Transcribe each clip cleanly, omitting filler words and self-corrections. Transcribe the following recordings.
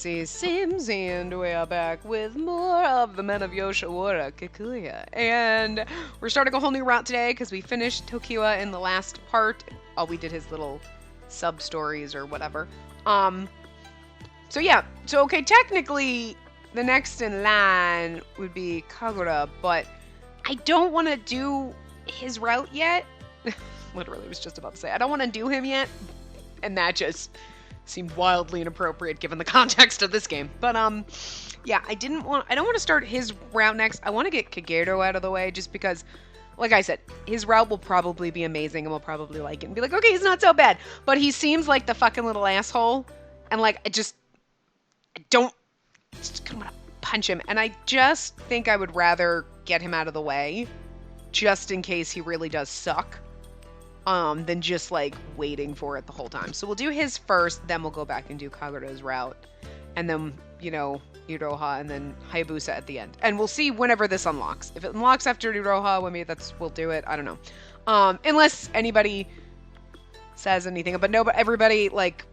Spacey Sims, and we are back with more of the Men of Yoshiwara, Kikuya. And we're starting a whole new route today because we finished Tokiwa in the last part. All we did his little sub-stories or whatever. So yeah, so okay, technically the next in line would be Kagura, but I don't want to do his route yet. Literally was just about to say, I don't want to do him yet, and that just seemed wildly inappropriate given the context of this game. But yeah, I don't want to start his route next. I want to get Kagero out of the way just because, like I said, his route will probably be amazing and we'll probably like it and be like, okay, he's not so bad. But he seems like the fucking little asshole, and like I don't want to punch him, and I just think I would rather get him out of the way just in case he really does suck. Than just like waiting for it the whole time. So we'll do his first, then we'll go back and do Kagura's route, and then, you know, Iroha, and then Hayabusa at the end. And we'll see whenever this unlocks. If it unlocks after Iroha, well, maybe we'll do it. I don't know. Unless anybody says anything. But no, but everybody, like,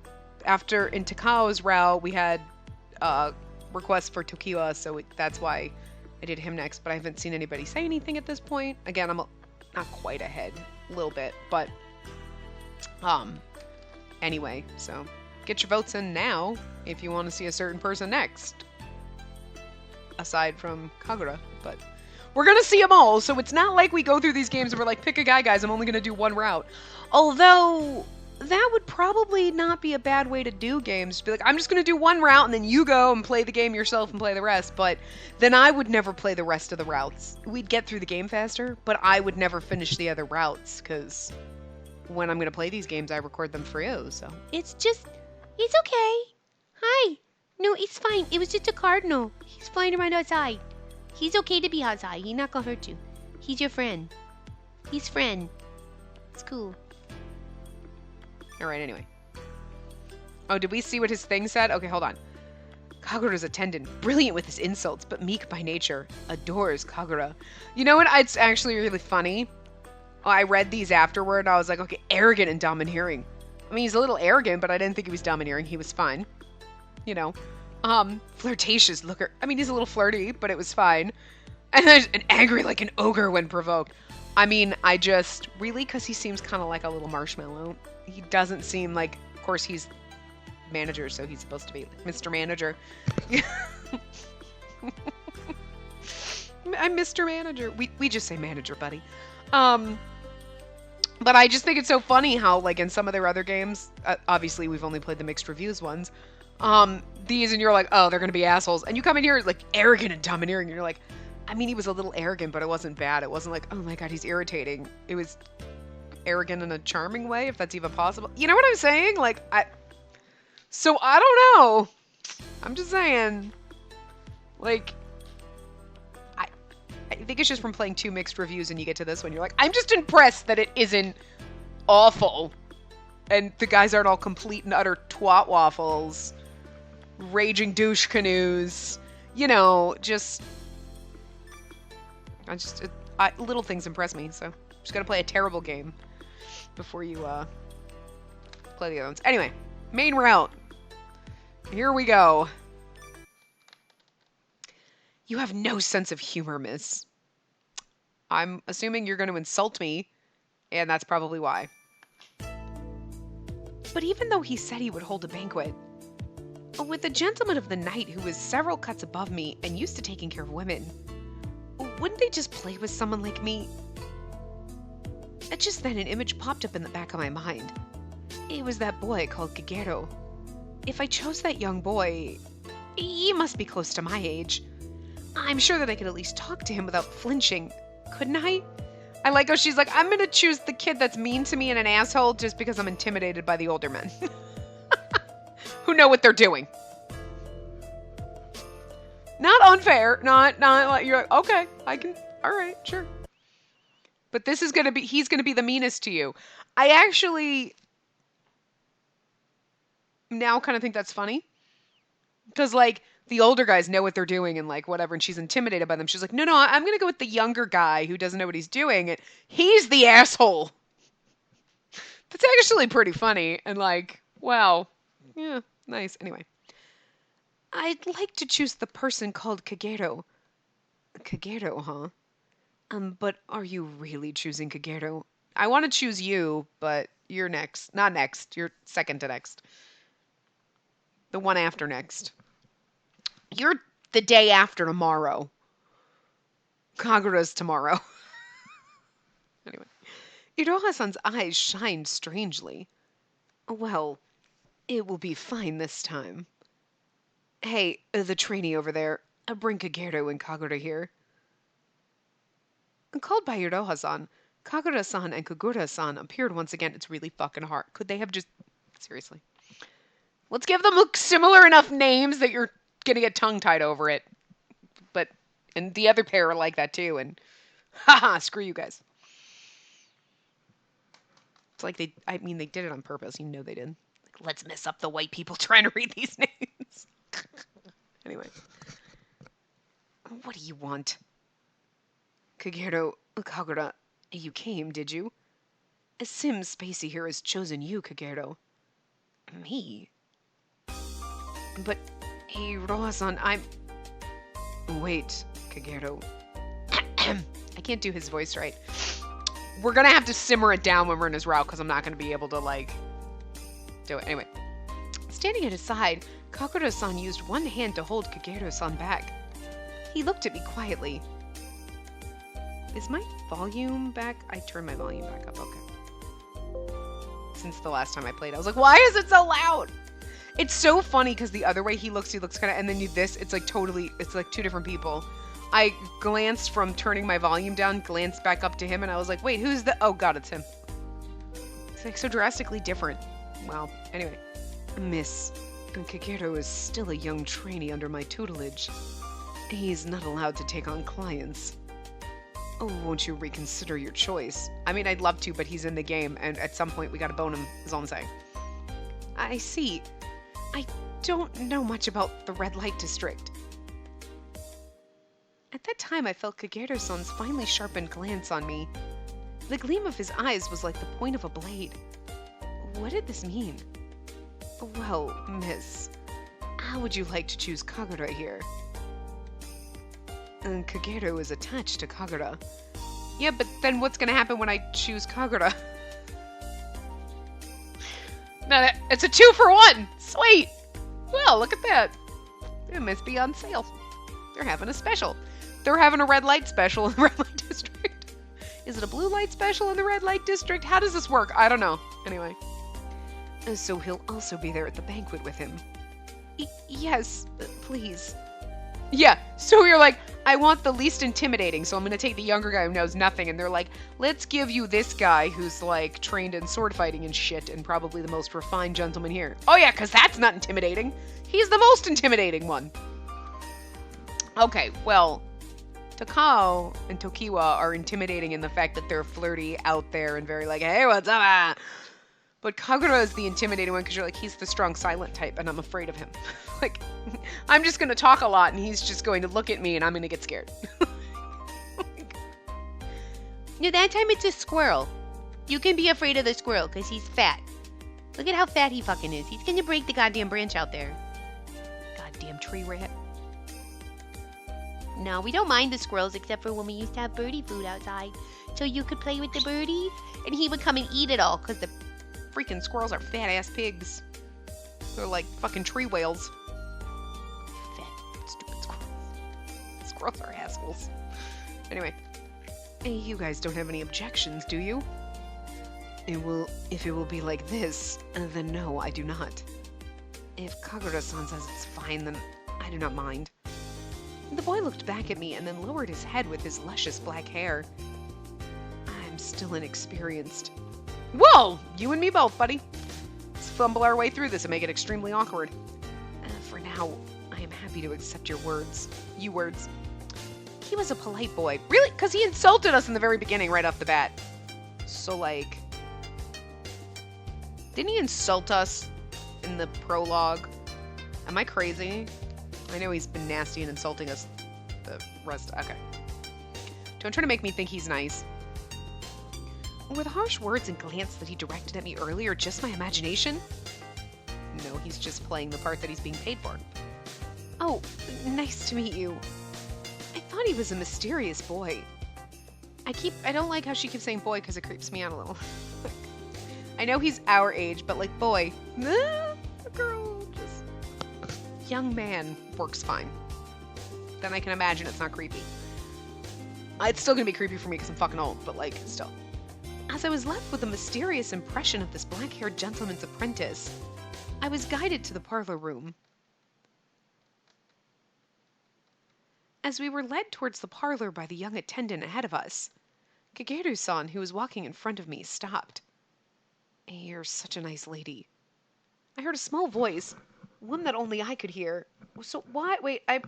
after in Takao's route, we had requests for Tokiwa, so that's why I did him next. But I haven't seen anybody say anything at this point. Again, I'm not quite ahead. A little bit, but anyway, so get your votes in now if you want to see a certain person next, aside from Kagura. But we're gonna see them all, so it's not like we go through these games and we're like, pick a guy, guys, I'm only gonna do one route. Although that would probably not be a bad way to do games, to be like, I'm just gonna do one route and then you go and play the game yourself and play the rest. But then I would never play the rest of the routes. We'd get through the game faster, but I would never finish the other routes because when I'm gonna play these games, I record them for you. So it's okay. Hi. No, it's fine. It was just a cardinal. He's flying around outside. He's okay to be outside. He's not gonna hurt you. He's your friend. He's friend. It's cool. Alright, anyway. Oh, did we see what his thing said? Okay, hold on. Kagura's attendant, brilliant with his insults, but meek by nature, adores Kagura. You know what? It's actually really funny. I read these afterward, and I was like, okay, arrogant and domineering. I mean, he's a little arrogant, but I didn't think he was domineering. He was fine. You know. Flirtatious looker. I mean, he's a little flirty, but it was fine. And then an angry like an ogre when provoked. I mean, really, because he seems kind of like a little marshmallow. He doesn't seem like, of course, he's manager, so he's supposed to be like Mr. Manager. I'm Mr. Manager. We just say manager, buddy. But I just think it's so funny how, like, in some of their other games, obviously we've only played the mixed reviews ones, these, and you're like, oh, they're gonna be assholes. And you come in here, like, arrogant and domineering, and you're like, I mean, he was a little arrogant, but it wasn't bad. It wasn't like, oh my god, he's irritating. It was arrogant in a charming way, if that's even possible. You know what I'm saying? Like, so I don't know. I'm just saying. Like, I think it's just from playing 2 mixed reviews and you get to this one, you're like, I'm just impressed that it isn't awful. And the guys aren't all complete and utter twat waffles. Raging douche canoes. You know, little things impress me, so just gotta play a terrible game before you play the other ones. Anyway, main route. Here we go. You have no sense of humor, miss. I'm assuming you're going to insult me, and that's probably why. But even though he said he would hold a banquet, with a gentleman of the night who was several cuts above me and used to taking care of women, wouldn't they just play with someone like me? Just then an image popped up in the back of my mind. It was that boy called Kagero. If I chose that young boy, he must be close to my age. I'm sure that I could at least talk to him without flinching, couldn't I? I like how she's like, I'm gonna choose the kid that's mean to me and an asshole just because I'm intimidated by the older men. Who know what they're doing. Not unfair, not like, you're like, okay, I can, alright, sure. But this is gonna be, he's gonna be the meanest to you. I actually now kind of think that's funny. Because, like, the older guys know what they're doing and, like, whatever, and she's intimidated by them. She's like, no, I'm gonna go with the younger guy who doesn't know what he's doing, and he's the asshole. That's actually pretty funny, and, like, wow. Yeah, nice. Anyway. I'd like to choose the person called Kagero. Kagero, huh? But are you really choosing Kagero? I want to choose you, but you're next. Not next. You're second to next. The one after next. You're the day after tomorrow. Kagura's tomorrow. Anyway. Iroha-san's eyes shined strangely. Well, it will be fine this time. Hey, the trainee over there, bring Kagero and Kagura here. Called by Iroha-san, Kagura-san and Kagura-san appeared once again. It's really fucking hard. Could they have just... Seriously. Let's give them similar enough names that you're gonna get tongue-tied over it. But... And the other pair are like that too, and... Haha, screw you guys. It's like they... I mean, they did it on purpose. You know they did. Like, let's mess up the white people trying to read these names. Anyway. What do you want? Kagero, Kagura, you came, did you? Sim Spacey here has chosen you, Kagero. Me? But, hey, Roa-san, I'm... Wait, Kagero. I can't do his voice right. We're gonna have to simmer it down when we're in his route, because I'm not gonna be able to, like, do it. Anyway. Standing at his side, Kagura-san used one hand to hold Kagero-san back. He looked at me quietly. Is my volume back? I turned my volume back up, okay. Since the last time I played, I was like, why is it so loud? It's so funny because the other way he looks kind of, and then it's like totally, it's like two different people. I glanced from turning my volume down, glanced back up to him, and I was like, wait, who's the, oh god, it's him. It's like so drastically different. Well, anyway. Miss, Kagero is still a young trainee under my tutelage. He's not allowed to take on clients. Oh, won't you reconsider your choice? I mean, I'd love to, but he's in the game, and at some point we gotta bone him, is all I'm saying. I see. I don't know much about the red light district. At that time, I felt Kagero-san's finely sharpened glance on me. The gleam of his eyes was like the point of a blade. What did this mean? Well, miss, how would you like to choose Kagura here? Kagero is attached to Kagura. Yeah, but then what's gonna happen when I choose Kagura? No, it's a 2-for-1! Sweet! Well, look at that. It must be on sale. They're having a special. They're having a red light special in the red light district. Is it a blue light special in the red light district? How does this work? I don't know. Anyway. So he'll also be there at the banquet with him. Yes, please. Yeah, so you're like, I want the least intimidating, so I'm gonna take the younger guy who knows nothing, and they're like, let's give you this guy who's, like, trained in sword fighting and shit, and probably the most refined gentleman here. Oh yeah, because that's not intimidating. He's the most intimidating one. Okay, well, Takao and Tokiwa are intimidating in the fact that they're flirty, out there, and very like, hey, what's up? But Kagura is the intimidating one because you're like, he's the strong silent type, and I'm afraid of him. Like, I'm just going to talk a lot, and he's just going to look at me, and I'm going to get scared. No, that time it's a squirrel. You can be afraid of the squirrel because he's fat. Look at how fat he fucking is. He's going to break the goddamn branch out there. Goddamn tree rat. No, we don't mind the squirrels except for when we used to have birdie food outside. So you could play with the birdies, and he would come and eat it all because the freaking squirrels are fat-ass pigs. They're like fucking tree whales. Fat, stupid squirrels. Squirrels are assholes. Anyway. You guys don't have any objections, do you? If it will be like this, then no, I do not. If Kagura-san says it's fine, then I do not mind. The boy looked back at me and then lowered his head with his luscious black hair. I'm still inexperienced. Whoa! You and me both, buddy. Let's fumble our way through this and make it extremely awkward. For now, I am happy to accept your words. You words. He was a polite boy. Really? Because he insulted us in the very beginning right off the bat. So, like... Didn't he insult us in the prologue? Am I crazy? I know he's been nasty and insulting us the rest. Okay. Don't try to make me think he's nice. Were the harsh words and glance that he directed at me earlier just my imagination? No, he's just playing the part that he's being paid for. Oh, nice to meet you. I thought he was a mysterious boy. I don't like how she keeps saying boy because it creeps me out a little. I know he's our age, but like boy, girl, just young man works fine. Then I can imagine it's not creepy. It's still gonna be creepy for me because I'm fucking old, but like, still. As I was left with a mysterious impression of this black-haired gentleman's apprentice, I was guided to the parlor room. As we were led towards the parlor by the young attendant ahead of us, Kageru-san, who was walking in front of me, stopped. You're such a nice lady. I heard a small voice, one that only I could hear. So why? Wait, I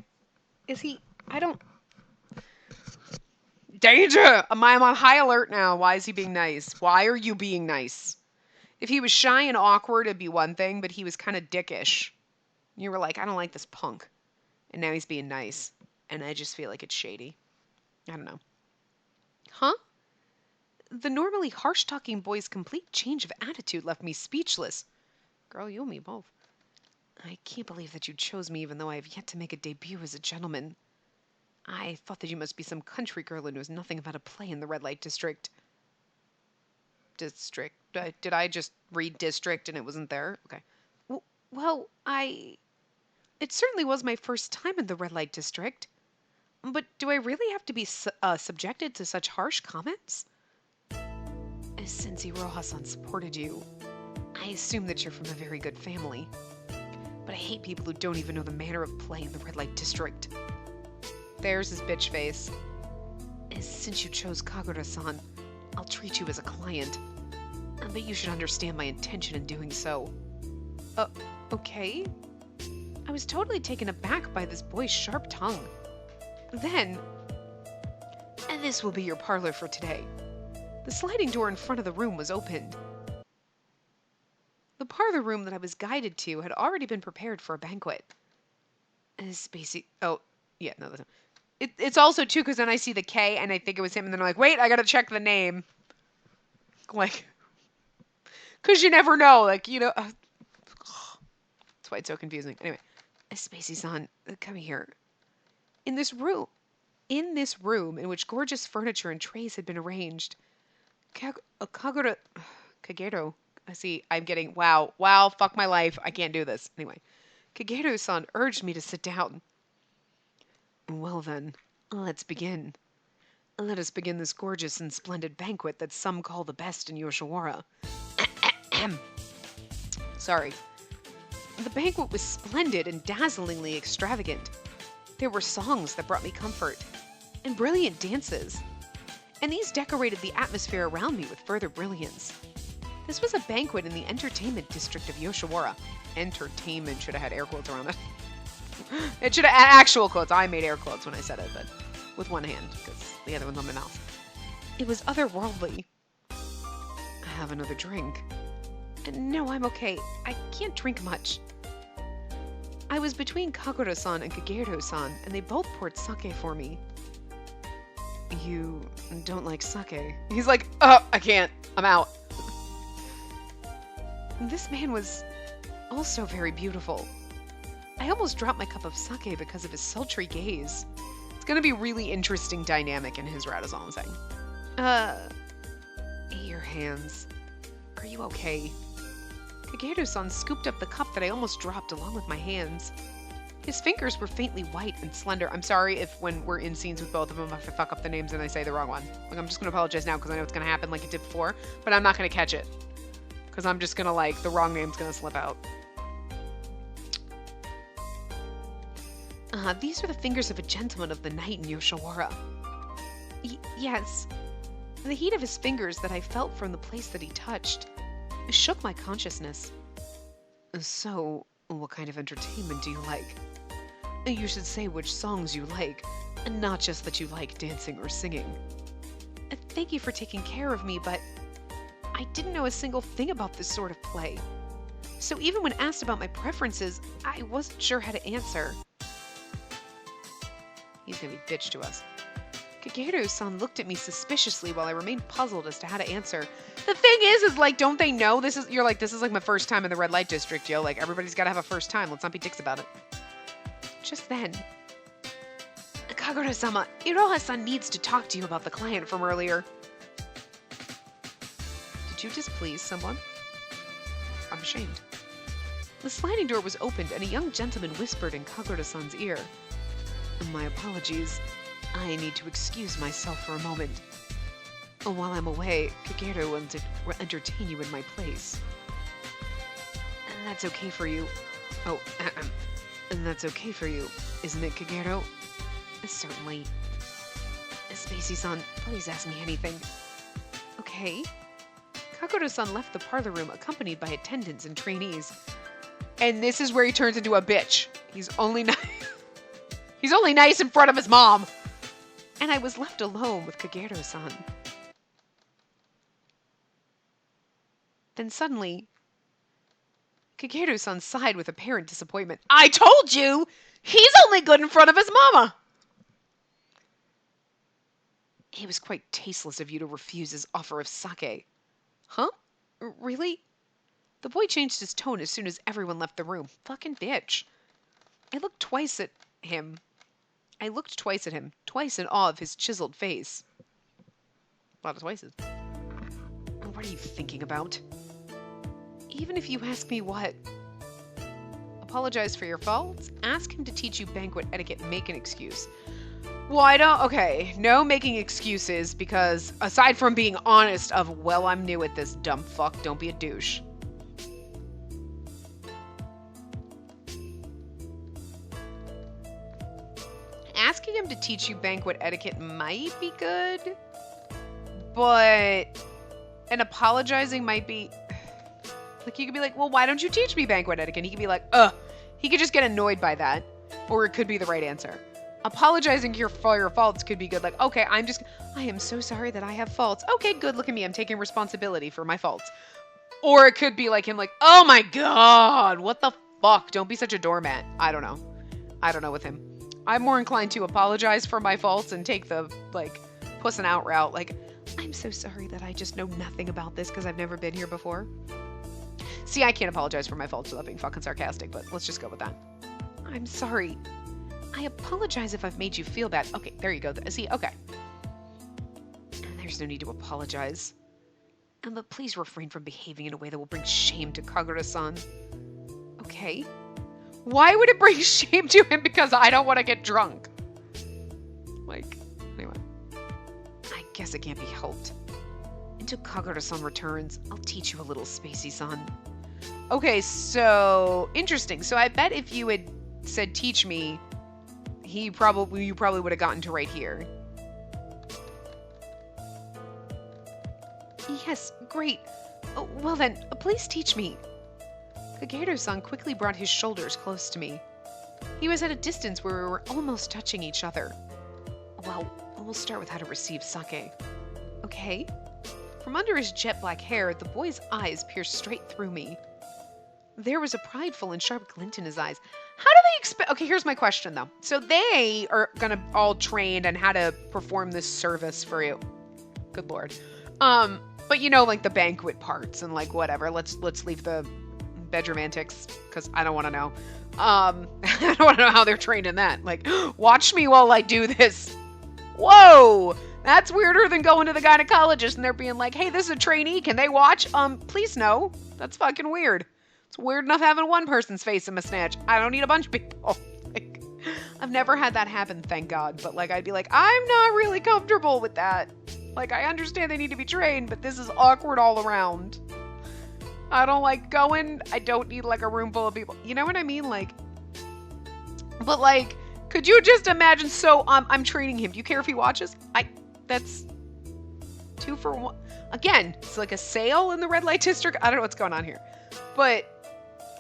don't... Danger! I'm on high alert now. Why is he being nice? Why are you being nice? If he was shy and awkward, it'd be one thing, but he was kind of dickish. You were like, I don't like this punk. And now he's being nice. And I just feel like it's shady. I don't know. Huh? The normally harsh-talking boy's complete change of attitude left me speechless. Girl, you and me both. I can't believe that you chose me even though I have yet to make a debut as a gentleman. I thought that you must be some country girl who knows nothing about a play in the red light district. District? Did I just read district and it wasn't there? Okay. Well, It certainly was my first time in the red light district. But do I really have to be subjected to such harsh comments? Since Iroha-san supported you, I assume that you're from a very good family. But I hate people who don't even know the manner of play in the red light district. There's his bitch face. Since you chose Kagura-san, I'll treat you as a client. But you should understand my intention in doing so. Okay? I was totally taken aback by this boy's sharp tongue. Then, and this will be your parlor for today. The sliding door in front of the room was opened. The parlor room that I was guided to had already been prepared for a banquet. Spacey. Oh, yeah, no, that's not. It's also, too, because then I see the K, and I think it was him, and then I'm like, wait, I gotta check the name. Like, because you never know, like, you know. That's why it's so confusing. Anyway, Spacey-san, come here. In this room in which gorgeous furniture and trays had been arranged, Kagero, I'm getting, wow, fuck my life, I can't do this. Anyway, Kageru-san urged me to sit down. Well then, let's begin. Let us begin this gorgeous and splendid banquet that some call the best in Yoshiwara. Sorry. The banquet was splendid and dazzlingly extravagant. There were songs that brought me comfort, and brilliant dances. And these decorated the atmosphere around me with further brilliance. This was a banquet in the entertainment district of Yoshiwara. Entertainment should have had air quotes around it. It should have actual quotes. I made air quotes when I said it, but with one hand, because the other one's on my mouth. It was otherworldly. Have another drink. No, I'm okay. I can't drink much. I was between Kagura-san and Kageru-san, and they both poured sake for me. You don't like sake? He's like, I can't. I'm out. This man was also very beautiful. I almost dropped my cup of sake because of his sultry gaze. It's gonna be a really interesting dynamic in his route, is all I'm saying. Your hands. Are you okay? Kageru-san scooped up the cup that I almost dropped along with my hands. His fingers were faintly white and slender. I'm sorry if when we're in scenes with both of them, if I fuck up the names and I say the wrong one. Like, I'm just gonna apologize now because I know it's gonna happen like it did before, but I'm not gonna catch it. Because I'm just gonna, like, the wrong name's gonna slip out. These are the fingers of a gentleman of the night in Yoshiwara. Yes. The heat of his fingers that I felt from the place that he touched shook my consciousness. So, what kind of entertainment do you like? You should say which songs you like, and not just that you like dancing or singing. Thank you for taking care of me, but I didn't know a single thing about this sort of play. So even when asked about my preferences, I wasn't sure how to answer. He's gonna be bitch to us. Kageru-san looked at me suspiciously while I remained puzzled as to how to answer. The thing is like, don't they know this is, you're like, this is like my first time in the red light district, yo. Like, everybody's gotta have a first time. Let's not be dicks about it. Just then, Kagura-sama, Iroha-san needs to talk to you about the client from earlier. Did you displease someone? I'm ashamed. The sliding door was opened and a young gentleman whispered in Kagura-san's ear. My apologies. I need to excuse myself for a moment. While I'm away, Kagero will entertain you in my place. That's okay for you. Oh, and that's okay for you, isn't it, Kagero? Certainly. Spacey-san, please ask me anything. Okay. Kagura-san left the parlor room accompanied by attendants and trainees. And this is where he turns into a bitch. He's only nice in front of his mom. And I was left alone with Kagero-san. Then suddenly, Kagero-san sighed with apparent disappointment. I told you! He's only good in front of his mama! It was quite tasteless of you to refuse his offer of sake. Huh? Really? The boy changed his tone as soon as everyone left the room. Fucking bitch. I looked twice at him, twice in awe of his chiseled face. A lot of twices. What are you thinking about? Even if you ask me what? Apologize for your faults? Ask him to teach you banquet etiquette. Make an excuse. Well, I don't... Okay, no making excuses, because aside from being honest of, well, I'm new at this, dumb fuck, don't be a douche. Asking him to teach you banquet etiquette might be good, but... And apologizing might be... Like, you could be like, well, why don't you teach me banquet etiquette? And he could be like, ugh. He could just get annoyed by that. Or it could be the right answer. Apologizing for your faults could be good. Like, okay, I am so sorry that I have faults. Okay, good, look at me. I'm taking responsibility for my faults. Or it could be like him like, oh my god, what the fuck? Don't be such a doormat. I don't know with him. I'm more inclined to apologize for my faults and take the, like, pussing out route. Like, I'm so sorry that I just know nothing about this because I've never been here before. See, I can't apologize for my faults without being fucking sarcastic, but let's just go with that. I'm sorry. I apologize if I've made you feel bad. Okay, there you go. See, okay. There's no need to apologize. But please refrain from behaving in a way that will bring shame to Kagura-san. Okay. Why would it bring shame to him? Because I don't want to get drunk. Like, anyway. I guess it can't be helped. Until Kagura-san returns, I'll teach you a little, Spacey-san. Okay, so interesting. So I bet if you had said teach me, you probably would have gotten to right here. Yes, great. Oh, well then, please teach me. Kagero-san quickly brought his shoulders close to me. He was at a distance where we were almost touching each other. Well, we'll start with how to receive sake. Okay. From under his jet black hair, the boy's eyes pierced straight through me. There was a prideful and sharp glint in his eyes. How do they expect... Okay, here's my question, though. So they are gonna all trained on how to perform this service for you. Good lord. But you know, like the banquet parts and like whatever. Let's leave the bedroom antics because I don't want to know. I don't want to know how they're trained in that. Like, watch me while I do this. Whoa! That's weirder than going to the gynecologist and they're being like, hey, this is a trainee. Can they watch? Please no. That's fucking weird. It's weird enough having one person's face in my snatch. I don't need a bunch of people. Like, I've never had that happen, thank God. But like, I'd be like, I'm not really comfortable with that. Like, I understand they need to be trained, but this is awkward all around. I don't like going. I don't need like a room full of people. You know what I mean? Like, but like, could you just imagine? So I'm training him. Do you care if he watches? That's 2 for 1. Again, it's like a sale in the red light district. I don't know what's going on here. But,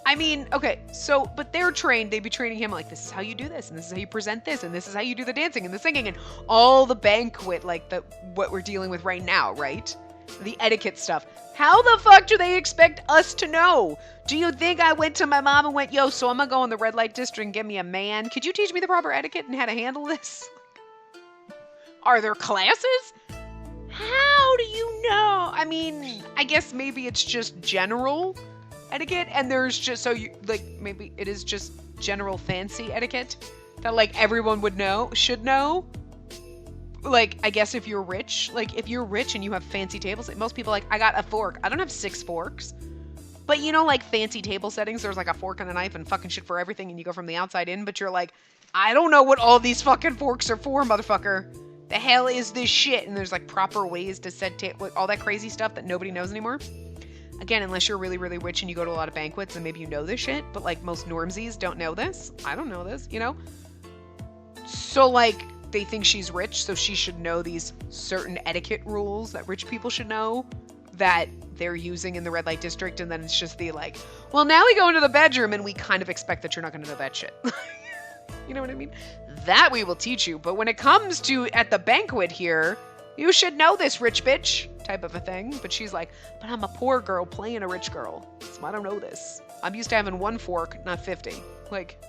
I mean, okay, so, but they're trained. They'd be training him like, this is how you do this, and this is how you present this, and this is how you do the dancing and the singing, and all the banquet, like what we're dealing with right now, right? The etiquette stuff. How the fuck do they expect us to know? Do you think I went to my mom and went, yo, so I'm gonna go in the red light district and get me a man? Could you teach me the proper etiquette and how to handle this? Are there classes? How do you know? I mean, I guess maybe it's just general etiquette, and there's just, so you, like, maybe it is just general fancy etiquette. that like everyone should know. Like, I guess if you're rich, and you have fancy tables, like most people like, I got a fork. I don't have 6 forks. But you know, like fancy table settings, there's like a fork and a knife and fucking shit for everything, and you go from the outside in, but you're like, I don't know what all these fucking forks are for, motherfucker. The hell is this shit? And there's like proper ways to set all that crazy stuff that nobody knows anymore. Again, unless you're really, really rich and you go to a lot of banquets and maybe you know this shit, but like most normsies don't know this. I don't know this, you know? So like, they think she's rich, so she should know these certain etiquette rules that rich people should know that they're using in the red light district, and then it's just the like, well, now we go into the bedroom and we kind of expect that you're not going to know that shit. You know what I mean? That we will teach you, but when it comes to at the banquet here, you should know this, rich bitch, type of a thing. But she's like, but I'm a poor girl playing a rich girl, so I don't know this. I'm used to having 1 fork, not 50. Like,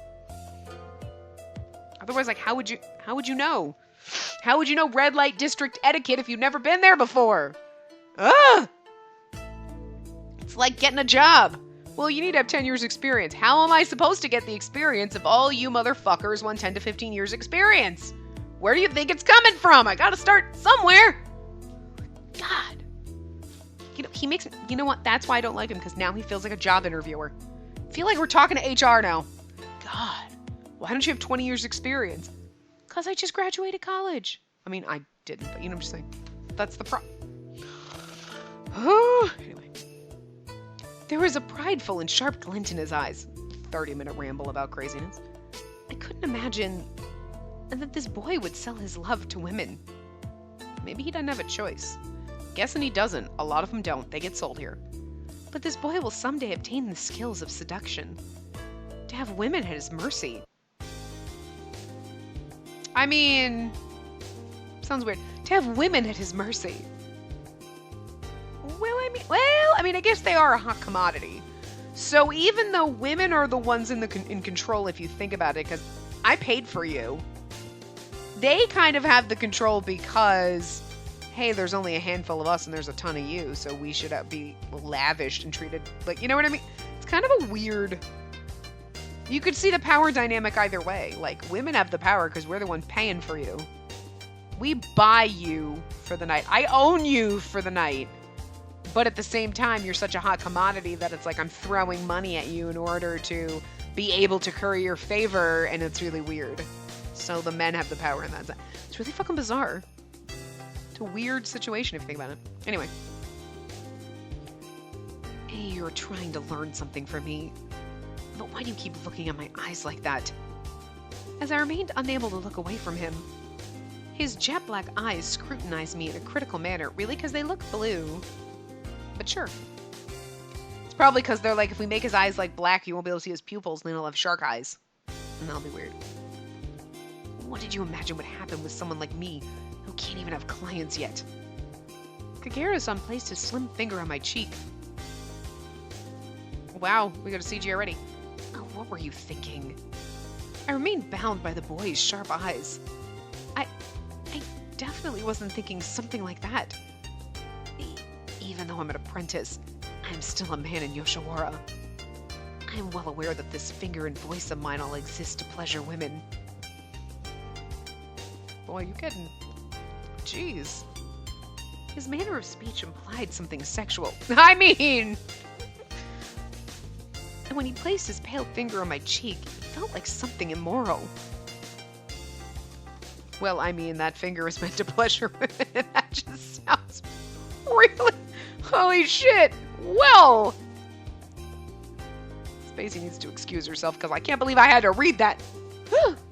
otherwise, like, how would you know? How would you know red light district etiquette if you've never been there before? Ugh! It's like getting a job. Well, you need to have 10 years experience. How am I supposed to get the experience if all you motherfuckers want 10 to 15 years experience? Where do you think it's coming from? I gotta start somewhere. God. You know, you know what? That's why I don't like him, because now he feels like a job interviewer. I feel like we're talking to HR now. God. Why don't you have 20 years experience? Because I just graduated college. I mean, I didn't, but you know what I'm just saying. That's the problem. Anyway. There was a prideful and sharp glint in his eyes. 30-minute ramble about craziness. I couldn't imagine that this boy would sell his love to women. Maybe he doesn't have a choice. Guessing he doesn't. A lot of them don't. They get sold here. But this boy will someday obtain the skills of seduction. To have women at his mercy. I mean, sounds weird. To have women at his mercy. Well, I mean, I guess they are a hot commodity. So even though women are the ones in control, if you think about it, because I paid for you, they kind of have the control because, hey, there's only a handful of us and there's a ton of you, so we should be lavished and treated like, you know what I mean? It's kind of a weird. You could see the power dynamic either way. Like, women have the power because we're the one paying for you. We buy you for the night. I own you for the night. But at the same time, you're such a hot commodity that it's like I'm throwing money at you in order to be able to curry your favor, and it's really weird. So the men have the power in that. It's really fucking bizarre. It's a weird situation if you think about it. Anyway. Hey, you're trying to learn something from me. But why do you keep looking at my eyes like that? As I remained unable to look away from him, his jet black eyes scrutinized me in a critical manner. Really? Because they look blue. But sure. It's probably because they're like, if we make his eyes like black, you won't be able to see his pupils, and then he'll have shark eyes. And that'll be weird. What did you imagine would happen with someone like me, who can't even have clients yet? Kagero-san placed his slim finger on my cheek. Wow, we got a CG already. Oh, what were you thinking? I remained bound by the boy's sharp eyes. I definitely wasn't thinking something like that. Even though I'm an apprentice, I'm still a man in Yoshiwara. I am well aware that this finger and voice of mine all exist to pleasure women. Boy, you getting... Jeez. His manner of speech implied something sexual. I mean... And when he placed his pale finger on my cheek, it felt like something immoral. Well, I mean, that finger is meant to pleasure women, and that just sounds really... Holy shit! Well! Spacey needs to excuse herself, because I can't believe I had to read that.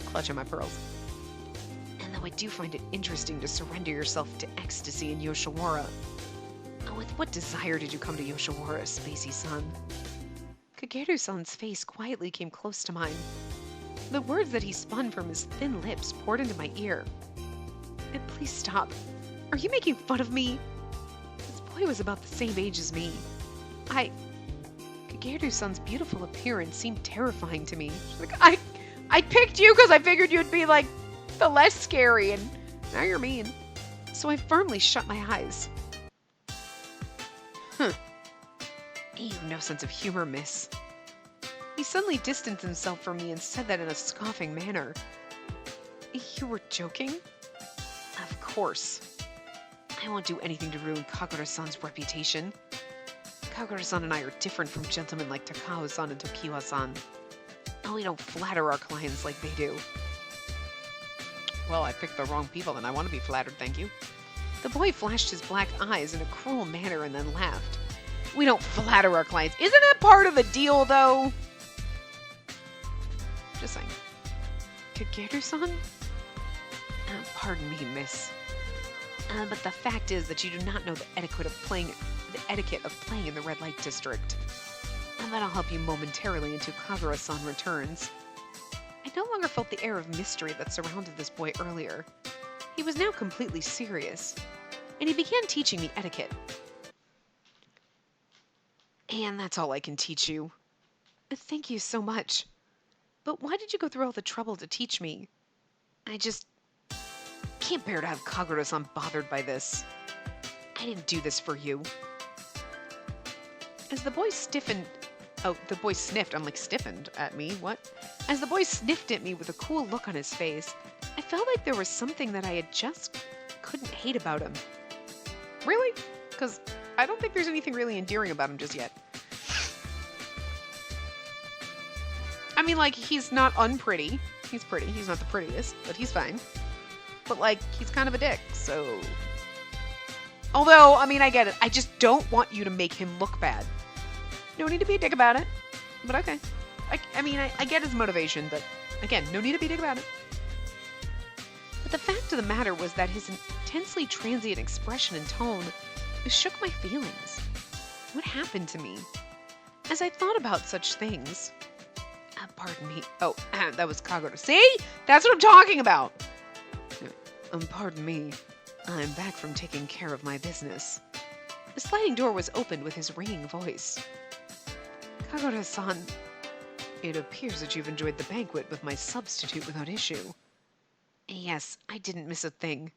Clutching my pearls. And though I do find it interesting to surrender yourself to ecstasy in Yoshiwara, with what desire did you come to Yoshiwara, Spacey-san? Kageru-san's face quietly came close to mine. The words that he spun from his thin lips poured into my ear. And please stop. Are you making fun of me? This boy was about the same age as me. Kageru-san's beautiful appearance seemed terrifying to me. Like, I picked you because I figured you'd be, like, the less scary, and now you're mean. So I firmly shut my eyes. You've no sense of humor, miss. He suddenly distanced himself from me and said that in a scoffing manner. You were joking? Of course. I won't do anything to ruin Kagura-san's reputation. Kagura-san and I are different from gentlemen like Takao-san and Tokiwa-san. We don't flatter our clients like they do. Well, I picked the wrong people and I want to be flattered, thank you. The boy flashed his black eyes in a cruel manner and then laughed. We don't flatter our clients. Isn't that part of the deal, though? Just saying. Kageru-san? Pardon me, miss. But the fact is that you do not know the etiquette of playing in the red light district. That'll help you momentarily until Kagura-san returns. I no longer felt the air of mystery that surrounded this boy earlier. He was now completely serious, and he began teaching me etiquette. And that's all I can teach you. Thank you so much. But why did you go through all the trouble to teach me? I just can't bear to have Kagura-san bothered by this. I didn't do this for you. As the boy stiffened... Oh, the boy sniffed. I'm like, stiffened at me? What? As the boy sniffed at me with a cool look on his face, I felt like there was something that I just couldn't hate about him. Really? Because I don't think there's anything really endearing about him just yet. I mean, like, he's not unpretty. He's pretty. He's not the prettiest, but he's fine. But, like, he's kind of a dick, so... Although, I mean, I get it. I just don't want you to make him look bad. No need to be a dick about it, but okay. I mean, I get his motivation, but again, no need to be a dick about it. But the fact of the matter was that his intensely transient expression and tone shook my feelings. What happened to me? As I thought about such things... pardon me. Oh, that was Kagura. See? That's what I'm talking about! Pardon me. I'm back from taking care of my business. The sliding door was opened with his ringing voice. Kagura-san, it appears that you've enjoyed the banquet with my substitute without issue. Yes, I didn't miss a thing.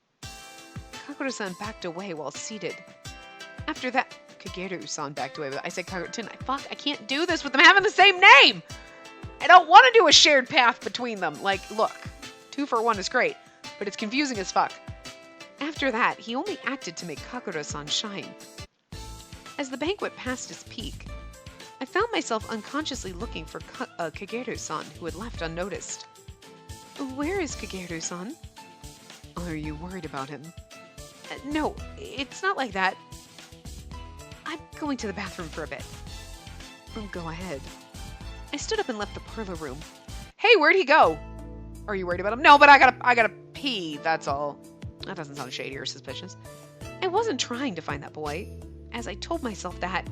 Kagura-san backed away while seated. After that, Kageru-san backed away. I said Kagura, I can't do this with them having the same name! I don't want to do a shared path between them. Like, look, 2 for 1 is great, but it's confusing as fuck. After that, he only acted to make Kagura-san shine. As the banquet passed its peak, I found myself unconsciously looking for Kageru-san, who had left unnoticed. Where is Kageru-san? Are you worried about him? No, it's not like that. I'm going to the bathroom for a bit. Go ahead. I stood up and left the parlor room. Hey, where'd he go? Are you worried about him? No, but I gotta pee, that's all. That doesn't sound shady or suspicious. I wasn't trying to find that boy. As I told myself that,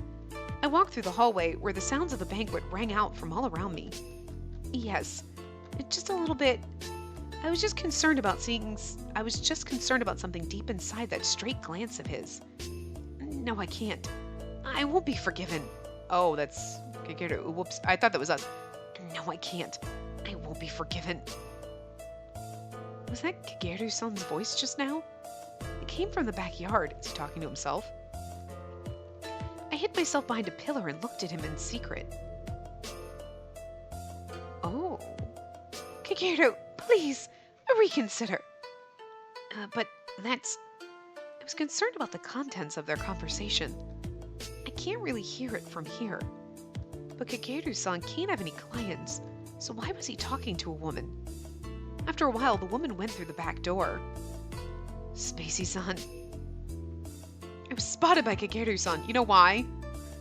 I walked through the hallway where the sounds of the banquet rang out from all around me. Yes, just a little bit. I was just concerned about something deep inside that straight glance of his. No, I can't. I won't be forgiven. Oh, that's Kageru. Whoops, I thought that was us. No, I can't. I won't be forgiven. Was that Kageru-san's voice just now? It came from the backyard. Is he talking to himself? I hid myself behind a pillar and looked at him in secret. Oh. Kageru, please, reconsider. But that's... I was concerned about the contents of their conversation. I can't really hear it from here. But Kageru-san can't have any clients, so why was he talking to a woman? After a while, the woman went through the back door. Spacey-san. I was spotted by Kageru-san. You know why?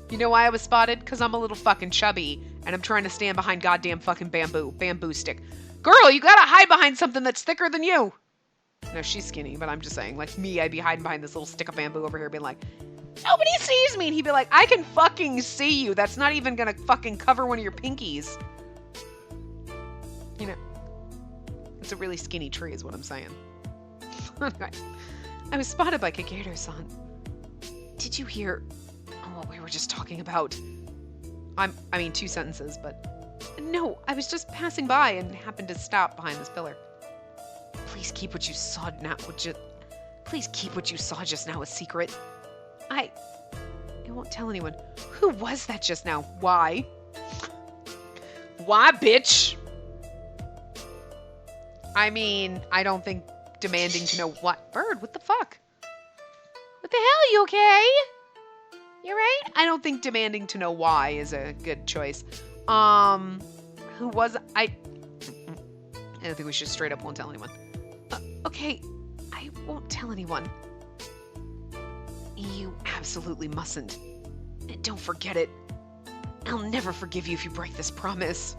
You know why I was spotted? Because I'm a little fucking chubby, and I'm trying to stand behind goddamn fucking bamboo stick. Girl, you gotta hide behind something that's thicker than you! No, she's skinny, but I'm just saying, like me, I'd be hiding behind this little stick of bamboo over here being like, nobody sees me! And he'd be like, I can fucking see you! That's not even gonna fucking cover one of your pinkies. You know, it's a really skinny tree is what I'm saying. Anyway, I was spotted by Kageru-san. Did you hear what we were just talking about? I mean, 2 sentences, but... No, I was just passing by and happened to stop behind this pillar. Please keep what you saw now. Please keep what you saw just now a secret. I won't tell anyone. Who was that just now? Why? Why, bitch? I mean, I don't think demanding to know what. Bird, what the fuck? What the hell? You okay? You right? I don't think demanding to know why is a good choice. Who was I don't think we should straight up won't tell anyone. Okay, I won't tell anyone. You absolutely mustn't. And don't forget it. I'll never forgive you if you break this promise.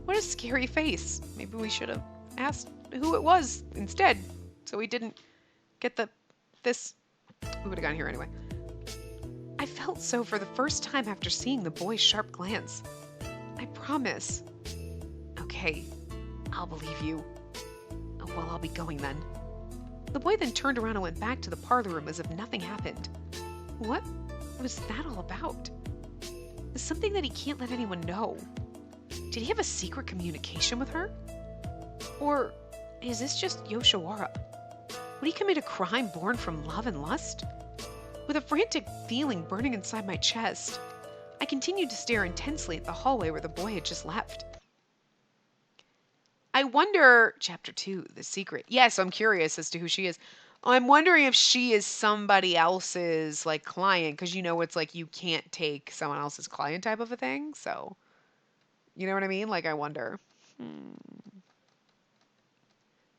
What a scary face. Maybe we should have asked who it was instead, so we didn't get this. We would have gone here anyway. I felt so for the first time after seeing the boy's sharp glance. I promise. Okay, I'll believe you. Well, I'll be going then. The boy then turned around and went back to the parlor room as if nothing happened. What was that all about? It's something that he can't let anyone know. Did he have a secret communication with her? Or is this just Yoshiwara? Would he commit a crime born from love and lust? With a frantic feeling burning inside my chest, I continued to stare intensely at the hallway where the boy had just left. I wonder, Chapter 2, The Secret. Yes, I'm curious as to who she is. I'm wondering if she is somebody else's, like, client, because it's like you can't take someone else's client type of a thing, so, you know what I mean? Like, I wonder.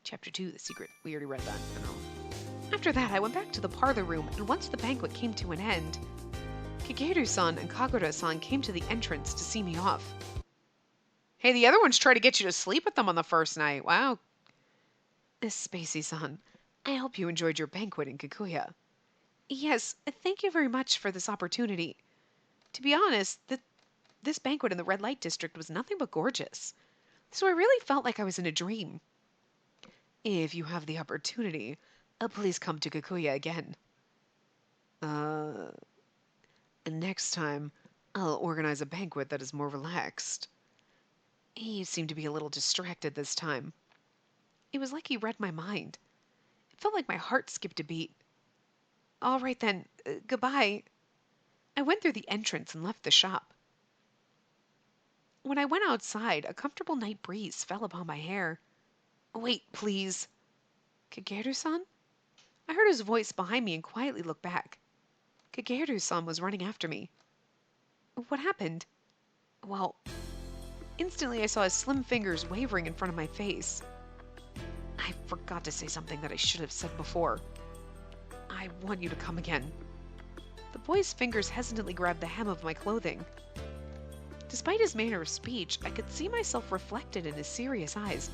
Chapter 2, The Secret. We already read that. I know. After that, I went back to the parlor room, and once the banquet came to an end, Kageru-san and Kagura-san came to the entrance to see me off. Hey, the other ones tried to get you to sleep with them on the first night. Wow. Spacey-san, I hope you enjoyed your banquet in Kikuya. Yes, thank you very much for this opportunity. To be honest, this banquet in the red light district was nothing but gorgeous. So I really felt like I was in a dream. If you have the opportunity, please come to Kikuya again. Next time, I'll organize a banquet that is more relaxed. He seemed to be a little distracted this time. It was like he read my mind. It felt like my heart skipped a beat. All right then, goodbye. I went through the entrance and left the shop. When I went outside, a comfortable night breeze fell upon my hair. Wait, please. Kageru-san? I heard his voice behind me and quietly looked back. Kageru-san was running after me. What happened? Well, instantly I saw his slim fingers wavering in front of my face. I forgot to say something that I should have said before. I want you to come again. The boy's fingers hesitantly grabbed the hem of my clothing. Despite his manner of speech, I could see myself reflected in his serious eyes.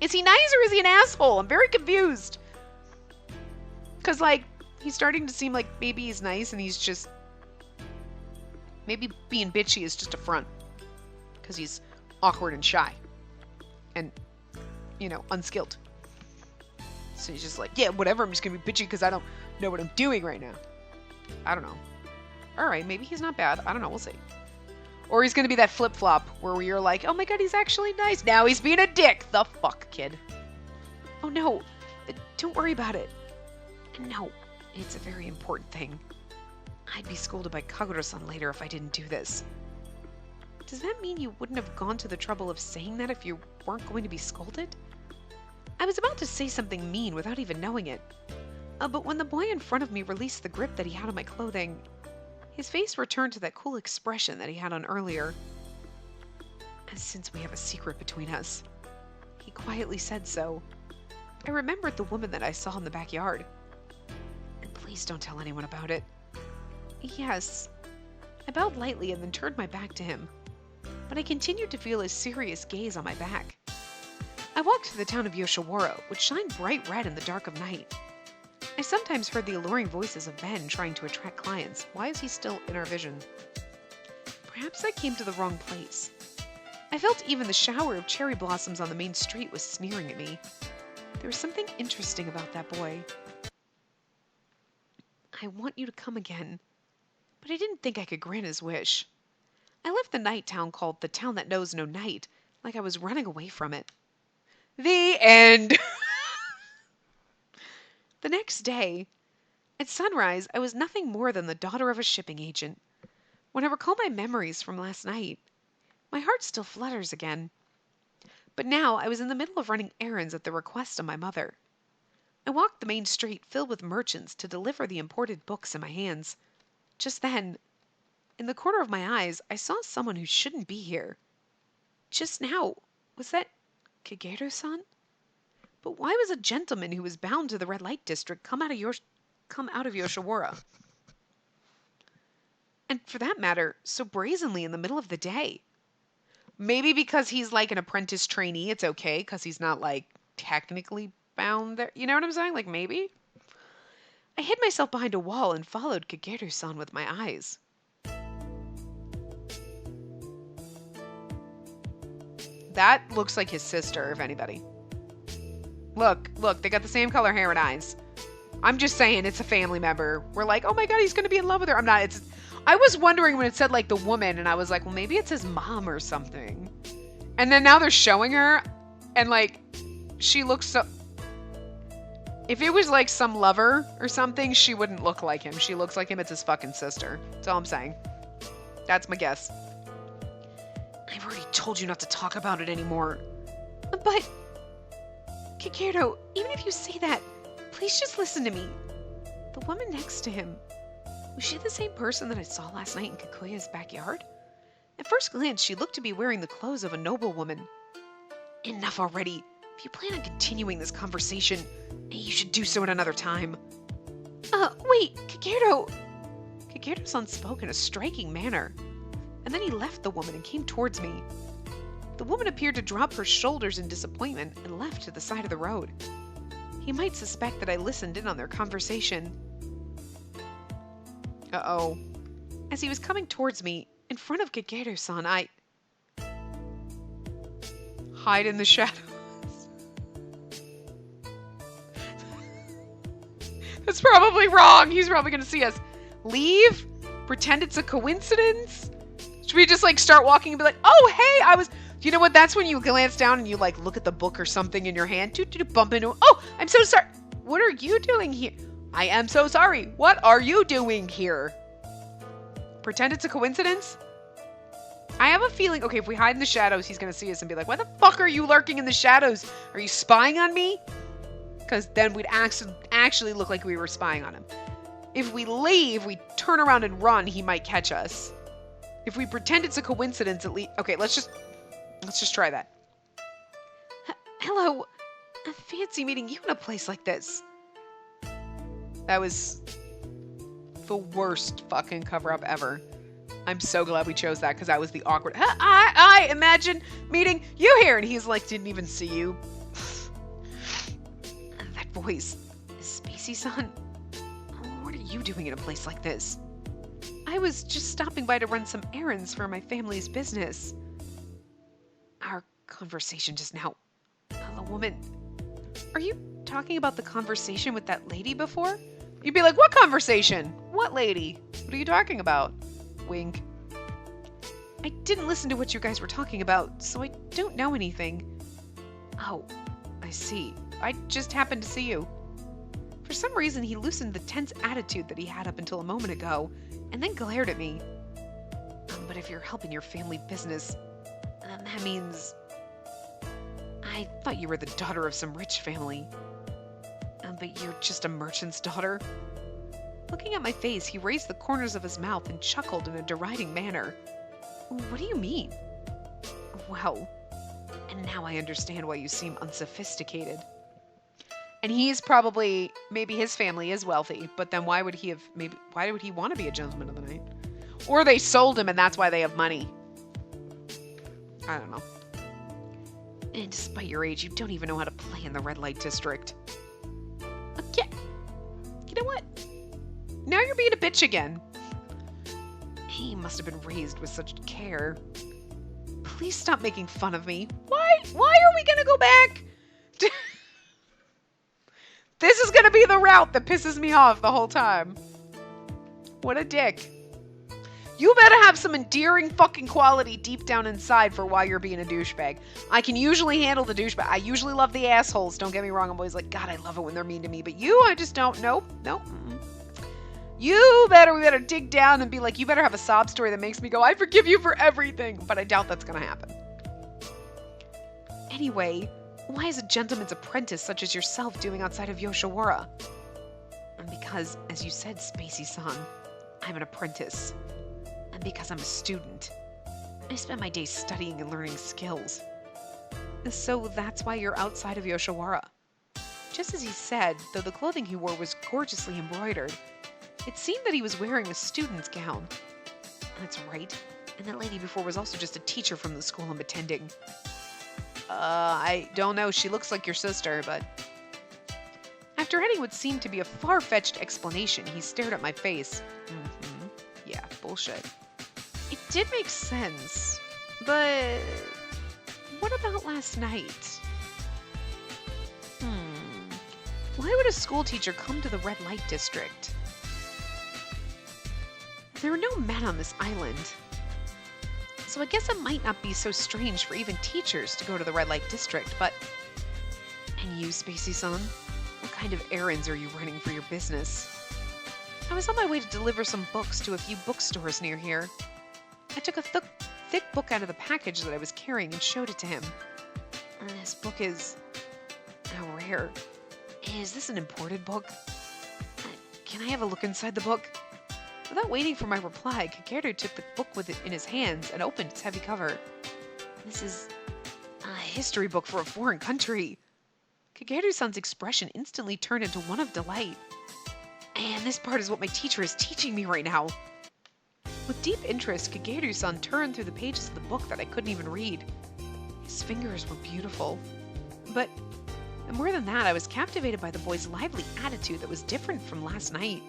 Is he nice or is he an asshole? I'm very confused. Because, he's starting to seem like maybe he's nice and he's just... Maybe being bitchy is just a front. Because he's awkward and shy. And, unskilled. So he's just like, yeah, whatever, I'm just going to be bitchy because I don't know what I'm doing right now. I don't know. Alright, maybe he's not bad. I don't know, we'll see. Or he's going to be that flip-flop where you're like, oh my god, he's actually nice. Now he's being a dick. The fuck, kid. Oh no, don't worry about it. No, it's a very important thing. I'd be scolded by Kagura-san later if I didn't do this. Does that mean you wouldn't have gone to the trouble of saying that if you weren't going to be scolded? I was about to say something mean without even knowing it. But when the boy in front of me released the grip that he had on my clothing, his face returned to that cool expression that he had on earlier. And since we have a secret between us, he quietly said so. I remembered the woman that I saw in the backyard. And please don't tell anyone about it. Yes. I bowed lightly and then turned my back to him. But I continued to feel his serious gaze on my back. I walked through the town of Yoshiwara, which shined bright red in the dark of night. I sometimes heard the alluring voices of men trying to attract clients. Why is he still in our vision? Perhaps I came to the wrong place. I felt even the shower of cherry blossoms on the main street was sneering at me. There was something interesting about that boy. I want you to come again. But I didn't think I could grant his wish. I left the night town called the Town That Knows No Night, like I was running away from it. The end! The next day, at sunrise, I was nothing more than the daughter of a shipping agent. When I recall my memories from last night, my heart still flutters again. But now I was in the middle of running errands at the request of my mother. I walked the main street filled with merchants to deliver the imported books in my hands. Just then, in the corner of my eyes, I saw someone who shouldn't be here. Just now, was that Kageru-san? But why was a gentleman who was bound to the red light district come out of Yoshiwara? And for that matter, so brazenly in the middle of the day. Maybe because he's like an apprentice trainee, it's okay, because he's not like technically bound there. You know what I'm saying? Like maybe? I hid myself behind a wall and followed Kageru-san with my eyes. That looks like his sister, if anybody. Look, they got the same color hair and eyes. I'm just saying it's a family member. We're like, oh my god, he's going to be in love with her. I'm not. I was wondering when it said like the woman, and I was like, well, maybe it's his mom or something. And then now they're showing her, and like, she looks so... If it was like some lover or something, she wouldn't look like him. She looks like him. It's his fucking sister. That's all I'm saying. That's my guess. I've already told you not to talk about it anymore. But... Kakeru, even if you say that, please just listen to me. The woman next to him, was she the same person that I saw last night in Kikuya's backyard? At first glance, she looked to be wearing the clothes of a noblewoman. Enough already. If you plan on continuing this conversation, you should do so at another time. Wait, Kakeru! Kakeru-san spoke in a striking manner, and then he left the woman and came towards me. The woman appeared to drop her shoulders in disappointment and left to the side of the road. He might suspect that I listened in on their conversation. Uh-oh. As he was coming towards me, in front of Kageru-san, I... hide in the shadows. That's probably wrong. He's probably going to see us. Leave? Pretend it's a coincidence? Should we just like start walking and be like, oh, hey, you know what? That's when you glance down and you like look at the book or something in your hand. Bump into. Oh, I'm so sorry. What are you doing here? I am so sorry. What are you doing here? Pretend it's a coincidence? I have a feeling, okay, if we hide in the shadows, he's going to see us and be like, why the fuck are you lurking in the shadows? Are you spying on me? Because then we'd actually look like we were spying on him. If we leave, we turn around and run, he might catch us. If we pretend it's a coincidence, at least... Okay, let's just try that. Hello. I fancy meeting you in a place like this. That was the worst fucking cover-up ever. I'm so glad we chose that because that was the awkward... I imagine meeting you here. And he's like, didn't even see you. That voice. Is Spacey-san? What are you doing in a place like this? I was just stopping by to run some errands for my family's business. Our conversation just now. The woman... Are you talking about the conversation with that lady before? You'd be like, what conversation? What lady? What are you talking about? Wink. I didn't listen to what you guys were talking about, so I don't know anything. Oh, I see. I just happened to see you. For some reason, he loosened the tense attitude that he had up until a moment ago, and then glared at me. But if you're helping your family business, then that means... I thought you were the daughter of some rich family. But you're just a merchant's daughter? Looking at my face, he raised the corners of his mouth and chuckled in a deriding manner. What do you mean? Well, and now I understand why you seem unsophisticated. And he's probably, maybe his family is wealthy, but then why would he want to be a gentleman of the night? Or they sold him and that's why they have money. I don't know. And despite your age, you don't even know how to play in the red light district. Okay. You know what? Now you're being a bitch again. He must have been raised with such care. Please stop making fun of me. Why are we gonna go back? This is gonna be the route that pisses me off the whole time. What a dick. You better have some endearing fucking quality deep down inside for why you're being a douchebag. I can usually handle the douchebag. I usually love the assholes. Don't get me wrong. I'm always like, God, I love it when they're mean to me. But you, I just don't. Nope. We better dig down and be like, you better have a sob story that makes me go, I forgive you for everything. But I doubt that's going to happen. Anyway, why is a gentleman's apprentice such as yourself doing outside of Yoshiwara? And because, as you said, Spacey-san, I'm an apprentice. And because I'm a student. I spend my days studying and learning skills. So that's why you're outside of Yoshiwara. Just as he said, though the clothing he wore was gorgeously embroidered, it seemed that he was wearing a student's gown. That's right. And that lady before was also just a teacher from the school I'm attending. I don't know. She looks like your sister, but... After adding what seemed to be a far-fetched explanation, he stared at my face. Yeah, bullshit. It did make sense, but... What about last night? Why would a school teacher come to the red light district? There are no men on this island. So I guess it might not be so strange for even teachers to go to the red light district, but... And you, Spacey-san? What kind of errands are you running for your business? I was on my way to deliver some books to a few bookstores near here. I took a thick book out of the package that I was carrying and showed it to him. And this book is... rare. Is this an imported book? Can I have a look inside the book? Without waiting for my reply, Kikuya took the book with it in his hands and opened its heavy cover. This is a history book for a foreign country. Kikuya-san's expression instantly turned into one of delight. And this part is what my teacher is teaching me right now. With deep interest, Kikuya-san turned through the pages of the book that I couldn't even read. His fingers were beautiful. But more than that, I was captivated by the boy's lively attitude that was different from last night.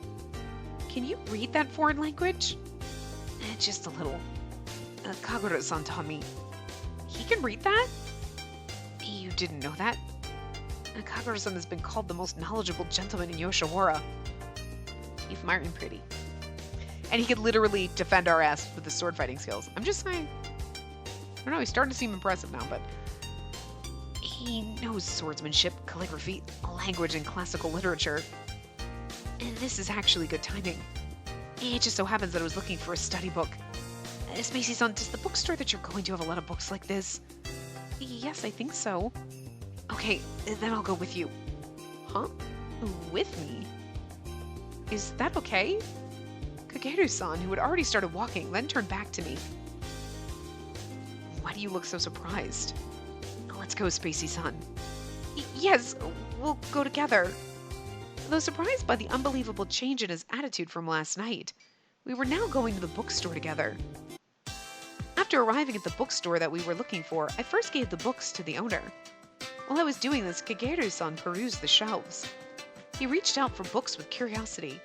Can you read that foreign language? Just a little. Kagura-san taught me. He can read that? You didn't know that? Kagura-san has been called the most knowledgeable gentleman in Yoshiwara. He's smart and pretty. And he could literally defend our ass with his sword fighting skills. I'm just saying. I don't know, he's starting to seem impressive now, but... He knows swordsmanship, calligraphy, language, and classical literature. And this is actually good timing. It just so happens that I was looking for a study book. Spacey-san, does the bookstore that you're going to have a lot of books like this? Yes, I think so. Okay, then I'll go with you. Huh? With me? Is that okay? Kageru-san, who had already started walking, then turned back to me. Why do you look so surprised? Let's go, Spacey-san. Yes, we'll go together. Though surprised by the unbelievable change in his attitude from last night, we were now going to the bookstore together. After arriving at the bookstore that we were looking for, I first gave the books to the owner. While I was doing this, Kageru-san perused the shelves. He reached out for books with curiosity.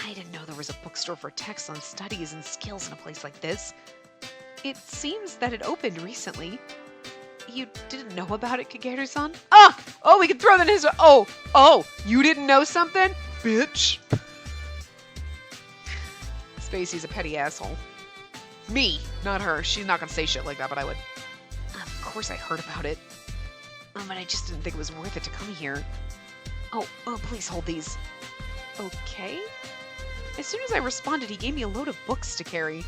I didn't know there was a bookstore for texts on studies and skills in a place like this. It seems that it opened recently. You didn't know about it, Kageru-san? Oh, we can throw that in his... Oh, you didn't know something? Bitch. Spacey's a petty asshole. Me, not her. She's not gonna say shit like that, but I would. Of course I heard about it. But I just didn't think it was worth it to come here. Oh, please hold these. Okay. As soon as I responded, he gave me a load of books to carry.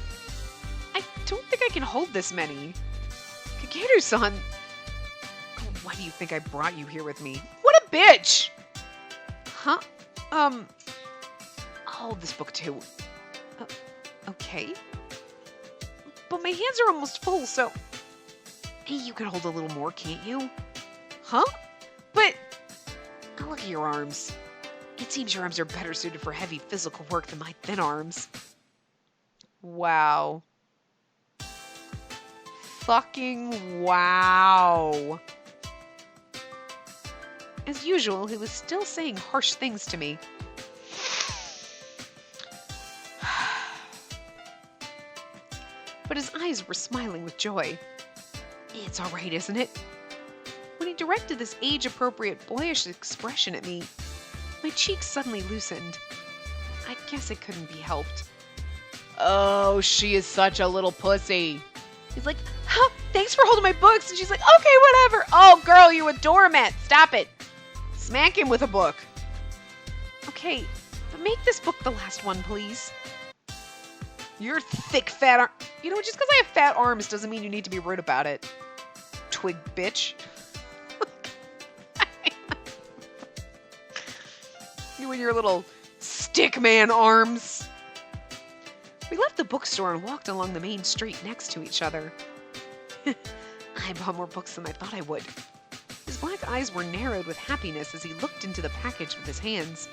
I don't think I can hold this many. Kageru-san! Why do you think I brought you here with me? What a bitch! Huh? I'll hold this book too. Okay. But my hands are almost full, so... Hey, you can hold a little more, can't you? Huh? But... Look at your arms. It seems your arms are better suited for heavy physical work than my thin arms. Wow. Fucking wow. As usual, he was still saying harsh things to me. But his eyes were smiling with joy. It's alright, isn't it? When he directed this age-appropriate, boyish expression at me, my cheeks suddenly loosened. I guess it couldn't be helped. Oh, she is such a little pussy. He's like, huh, thanks for holding my books. And she's like, okay, whatever. Oh, girl, you a doormat. Stop it. Smack him with a book. Okay, but make this book the last one, please. Your thick, fat arm. You know, just because I have fat arms doesn't mean you need to be rude about it. twig bitch. You and your little stick man arms. We left the bookstore and walked along the main street next to each other. I bought more books than I thought I would. His black eyes were narrowed with happiness as he looked into the package with his hands.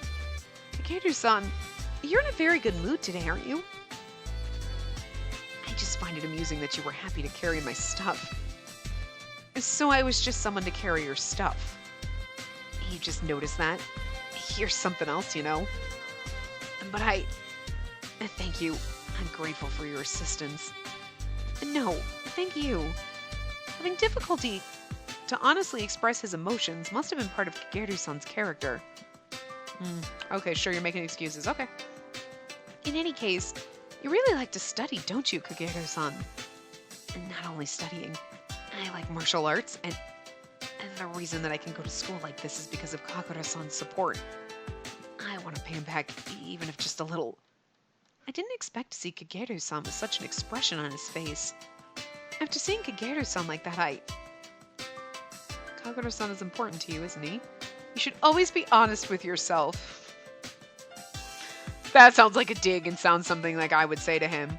Kakeru-san, you're in a very good mood today, aren't you? I just find it amusing that you were happy to carry my stuff. So I was just someone to carry your stuff. You just noticed that? You're something else, you know. But thank you. I'm grateful for your assistance. No, thank you. Having difficulty to honestly express his emotions must have been part of Kakeru-san's character. Okay, sure, you're making excuses. Okay. In any case, you really like to study, don't you, Kakeru-san? And not only studying, I like martial arts, and the reason that I can go to school like this is because of Kakura-san's support. I want to pay him back, even if just a little. I didn't expect to see Kakeru-san with such an expression on his face. After seeing Kakeru-san like that, Kakura-san is important to you, isn't he? You should always be honest with yourself. That sounds like a dig and sounds something like I would say to him.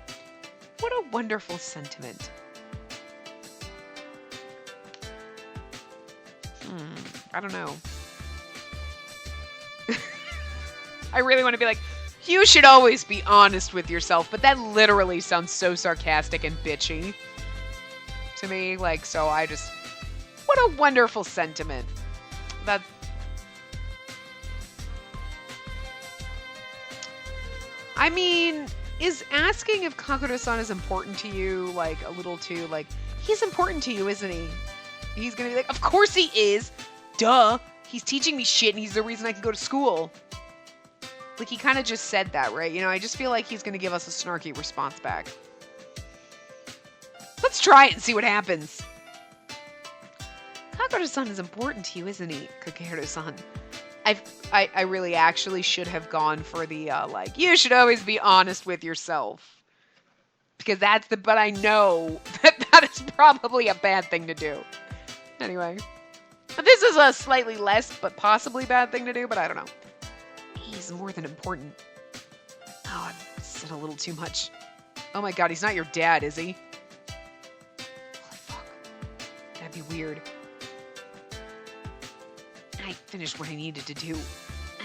What a wonderful sentiment. I don't know. I really want to be like, you should always be honest with yourself, but that literally sounds so sarcastic and bitchy to me. Like, so I just, what a wonderful sentiment. I mean, is asking if Kakura-san is important to you, like, a little too, like, he's important to you, isn't he? He's gonna be like, of course he is! Duh! He's teaching me shit and he's the reason I can go to school. Like, he kind of just said that, right? You know, I just feel like he's gonna give us a snarky response back. Let's try it and see what happens. Kakura-san is important to you, isn't he, Kakeru-san? I really actually should have gone for the, like, you should always be honest with yourself. Because but I know that is probably a bad thing to do. Anyway. This is a slightly less, but possibly bad thing to do, but I don't know. He's more than important. Oh, I said a little too much. Oh my god, he's not your dad, is he? Holy fuck. That'd be weird. I finished what I needed to do,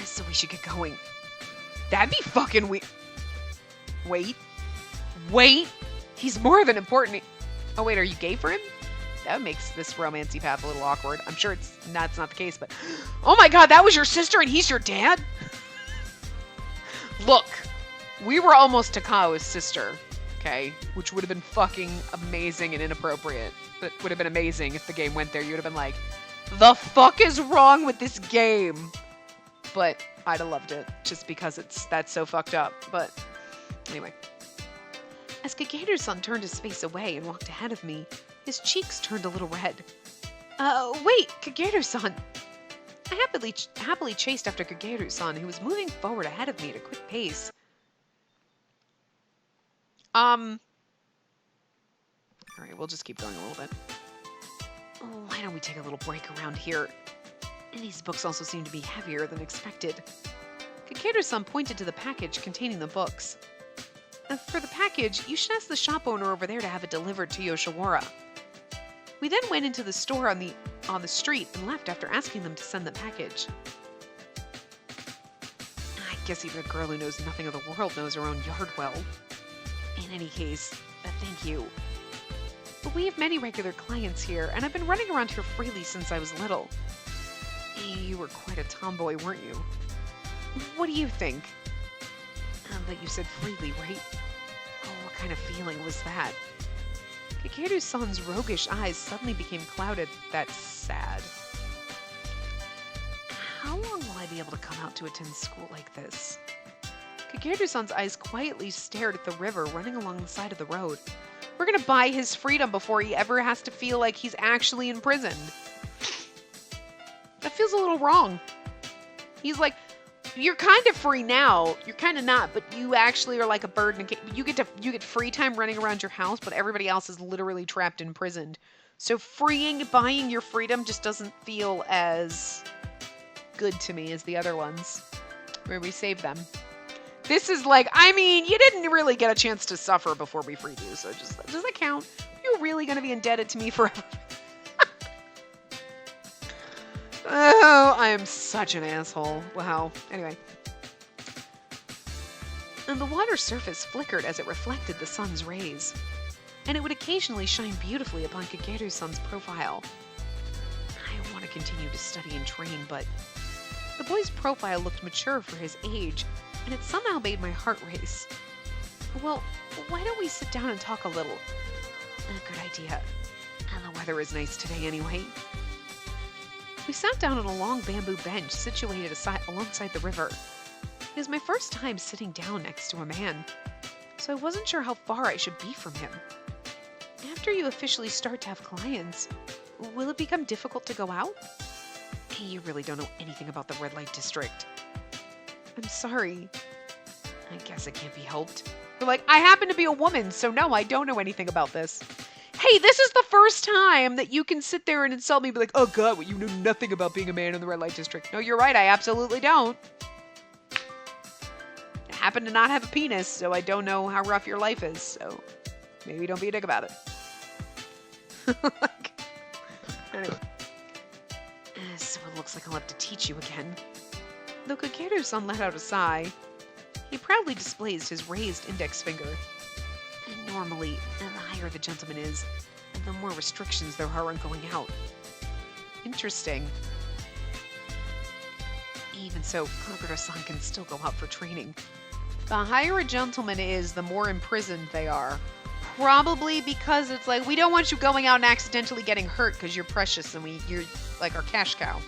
so we should get going. That'd be fucking weird. Wait. He's more than important. Oh wait, are you gay for him? That makes this romancy path a little awkward. I'm sure that's not the case, but oh my god, that was your sister and he's your dad? Look, we were almost Takao's sister, okay? Which would have been fucking amazing and inappropriate. But would have been amazing if the game went there. You would have been like, the fuck is wrong with this game? But I'd have loved it just because that's so fucked up. But anyway. As Kakeru-san turned his face away and walked ahead of me, his cheeks turned a little red. Wait, Kakeru-san. I happily chased after Kakeru-san, who was moving forward ahead of me at a quick pace. Alright, we'll just keep going a little bit. Oh, why don't we take a little break around here? And these books also seem to be heavier than expected. Kakeru-san pointed to the package containing the books. For the package, you should ask the shop owner over there to have it delivered to Yoshiwara. We then went into the store on the street and left after asking them to send the package. I guess even a girl who knows nothing of the world knows her own yard well. In any case, thank you. But we have many regular clients here, and I've been running around here freely since I was little. You were quite a tomboy, weren't you? What do you think? But you said freely, right? Oh, what kind of feeling was that? Kakeru-san's roguish eyes suddenly became clouded. That's sad. How long will I be able to come out to attend school like this? Kakeru-san's eyes quietly stared at the river running along the side of the road. We're gonna buy his freedom before he ever has to feel like he's actually imprisoned. That feels a little wrong. He's like, you're kind of free now. You're kind of not, but you actually are like a bird in a cage. You get free time running around your house, but everybody else is literally trapped, imprisoned. So buying your freedom just doesn't feel as good to me as the other ones, where we save them. This is like, I mean, you didn't really get a chance to suffer before we freed you, so just does that count? You're really going to be indebted to me forever? Oh, I am such an asshole. Wow. Anyway. And the water surface flickered as it reflected the sun's rays, and it would occasionally shine beautifully upon Kageru-san's profile. I want to continue to study and train, but the boy's profile looked mature for his age, and it somehow made my heart race. Well, why don't we sit down and talk a little? A good idea. And the weather is nice today anyway. We sat down on a long bamboo bench situated alongside the river. It was my first time sitting down next to a man, so I wasn't sure how far I should be from him. After you officially start to have clients, will it become difficult to go out? Hey, you really don't know anything about the red light district. I'm sorry. I guess it can't be helped. You're like, I happen to be a woman, so no, I don't know anything about this. Hey, this is the first time that you can sit there and insult me and be like, oh god, well, you know nothing about being a man in the red light district. No, you're right, I absolutely don't. I happen to not have a penis, so I don't know how rough your life is, so maybe don't be a dick about it. Anyway. So it looks like I'll have to teach you again. Though Kageru-san let out a sigh, he proudly displays his raised index finger. And normally, the higher the gentleman is, the more restrictions there are on going out. Interesting. Even so, Kagura-san can still go out for training. The higher a gentleman is, the more imprisoned they are. Probably because it's like, we don't want you going out and accidentally getting hurt because you're precious and you're like our cash cow.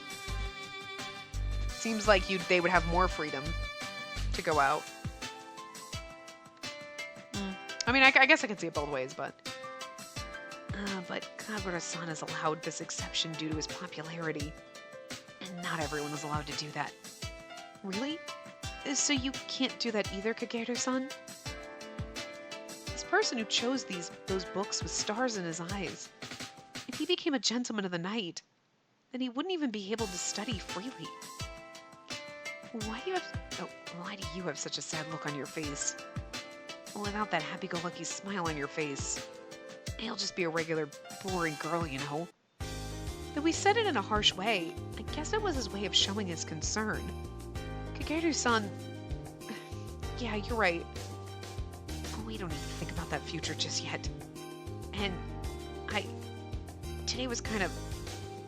Seems like they would have more freedom to go out. I mean, I guess I can see it both ways, but Kagura-san is allowed this exception due to his popularity, and not everyone is allowed to do that. Really? So you can't do that either, Kageru-san? This person who chose those books with stars in his eyes, if he became a gentleman of the night, then he wouldn't even be able to study freely. Why do you have such a sad look on your face? Without that happy-go-lucky smile on your face, you'll just be a regular, boring girl, you know. Though he said it in a harsh way, I guess it was his way of showing his concern. Kageru-san, yeah, you're right. We don't need to think about that future just yet. And today was kind of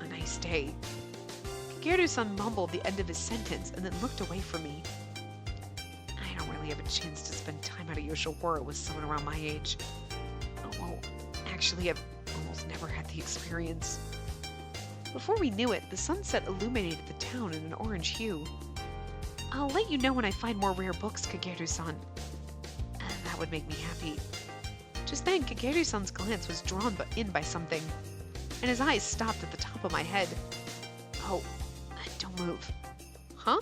a nice day. Kageru-san mumbled the end of his sentence and then looked away from me. I don't really have a chance to spend time out of Yoshiwara with someone around my age. Well, actually, I've almost never had the experience. Before we knew it, the sunset illuminated the town in an orange hue. I'll let you know when I find more rare books, Kageru-san. That would make me happy. Just then, Kageru-san's glance was drawn in by something, and his eyes stopped at the top of my head. Oh, don't move. Huh?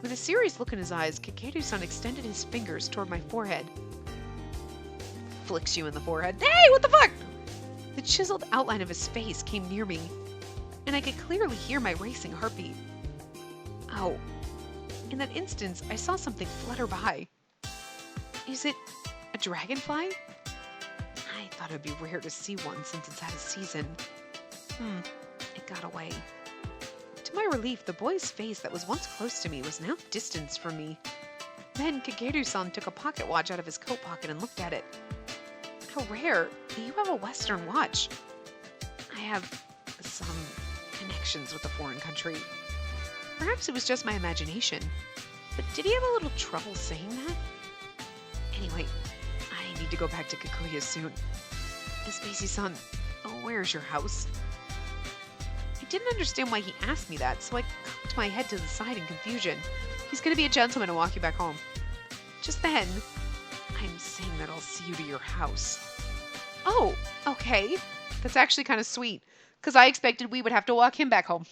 With a serious look in his eyes, Kageru-san extended his fingers toward my forehead. Flicks you in the forehead. Hey, what the fuck? The chiseled outline of his face came near me, and I could clearly hear my racing heartbeat. Oh. In that instance, I saw something flutter by. Is it a dragonfly? I thought it would be rare to see one since it's out of season. It got away. To my relief, the boy's face that was once close to me was now distanced from me. Then Kageru-san took a pocket watch out of his coat pocket and looked at it. How rare. You have a Western watch. I have some connections with a foreign country. Perhaps it was just my imagination. But did he have a little trouble saying that? Anyway, I need to go back to Kikuya soon. Spacey-san, where's your house? I didn't understand why he asked me that, so I cocked my head to the side in confusion. He's going to be a gentleman and walk you back home. Just then, I'm saying that I'll see you to your house. Oh, okay. That's actually kind of sweet, because I expected we would have to walk him back home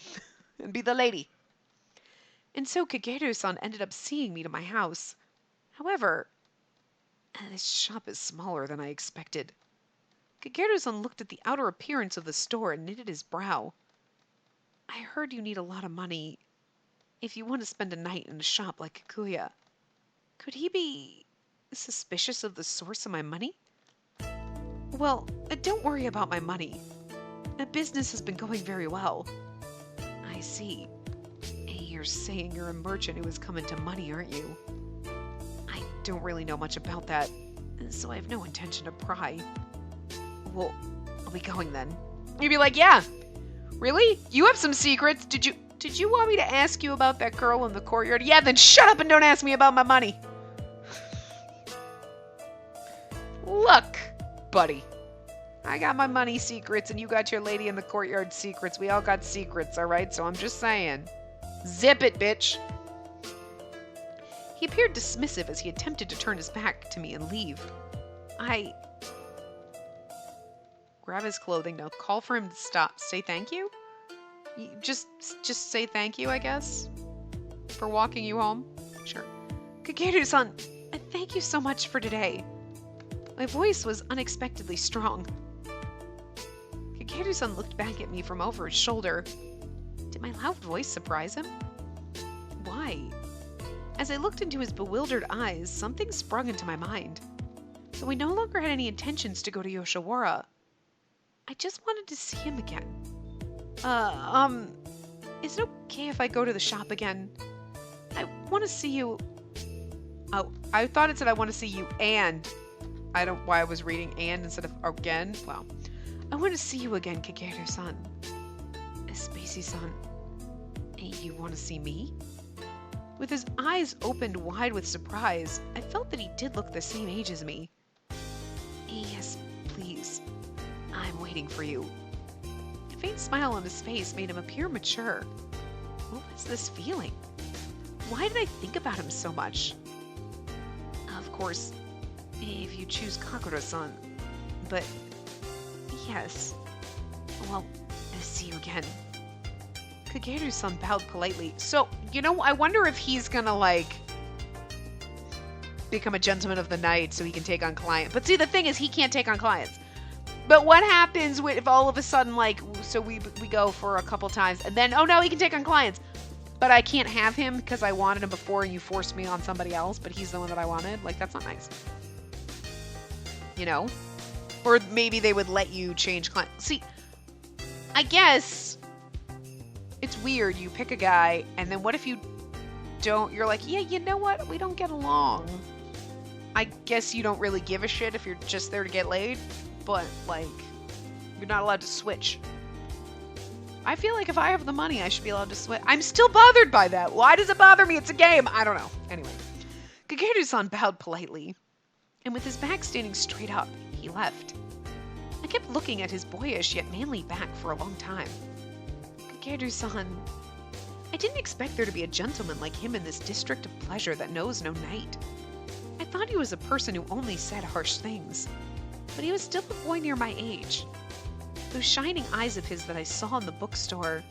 and be the lady. And so Kageru-san ended up seeing me to my house. However, this shop is smaller than I expected. Kageru-san looked at the outer appearance of the store and knitted his brow. I heard you need a lot of money if you want to spend a night in a shop like Kikuya. Could he be suspicious of the source of my money? Well, don't worry about my money. The business has been going very well. I see. You're saying you're a merchant who has come into money, aren't you? I don't really know much about that, so I have no intention to pry. Well, I'll be going then. You'd be like, yeah, really? You have some secrets? Did you want me to ask you about that girl in the courtyard? Yeah, then shut up and don't ask me about my money. Look, buddy. I got my money secrets and you got your lady in the courtyard secrets. We all got secrets, alright? So I'm just saying. Zip it, bitch. He appeared dismissive as he attempted to turn his back to me and leave. I grab his clothing. Now call for him to stop. Say thank you? Just say thank you, I guess? For walking you home? Sure. Kageru-san, thank you so much for today. My voice was unexpectedly strong. Kageru-san looked back at me from over his shoulder. Did my loud voice surprise him? Why? As I looked into his bewildered eyes, something sprung into my mind. Though we no longer had any intentions to go to Yoshiwara, I just wanted to see him again. Is it okay if I go to the shop again? I want to see you. Oh, I thought it said I want to see you and. I don't why I was reading and instead of again. Well, I want to see you again, Kageru-san. Spacey-san. You want to see me? With his eyes opened wide with surprise, I felt that he did look the same age as me. Yes, please. I'm waiting for you. A faint smile on his face made him appear mature. What was this feeling? Why did I think about him so much? Of course, if you choose Kakura-san. But, yes. Well, I'll see you again. Kageru-san bowed politely. So, I wonder if he's gonna, become a gentleman of the night so he can take on clients. But see, the thing is, he can't take on clients. But what happens if all of a sudden, so we go for a couple times, and then, oh no, he can take on clients. But I can't have him because I wanted him before and you forced me on somebody else, but he's the one that I wanted? That's not nice. Or maybe they would let you change clients. See, I guess it's weird. You pick a guy, and then what if you don't? You're like, yeah, you know what? We don't get along. I guess you don't really give a shit if you're just there to get laid, but, you're not allowed to switch. I feel like if I have the money, I should be allowed to switch. I'm still bothered by that. Why does it bother me? It's a game. I don't know. Anyway, Kageru-san bowed politely, and with his back standing straight up, he left. I kept looking at his boyish yet manly back for a long time. Kageru-san, I didn't expect there to be a gentleman like him in this district of pleasure that knows no night. I thought he was a person who only said harsh things, but he was still a boy near my age. Those shining eyes of his that I saw in the bookstore,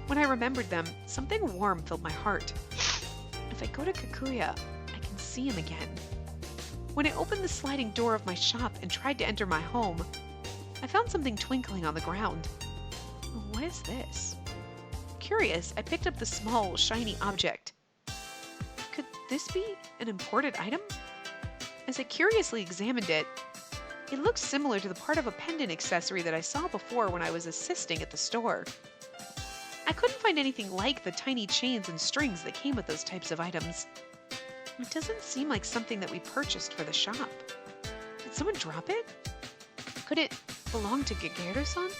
when I remembered them, something warm filled my heart. If I go to Kikuya, I can see him again. When I opened the sliding door of my shop and tried to enter my home, I found something twinkling on the ground. What is this? Curious, I picked up the small, shiny object. Could this be an imported item? As I curiously examined it, it looked similar to the part of a pendant accessory that I saw before when I was assisting at the store. I couldn't find anything like the tiny chains and strings that came with those types of items. It doesn't seem like something that we purchased for the shop. Did someone drop it? Could it belong to Kageru-san?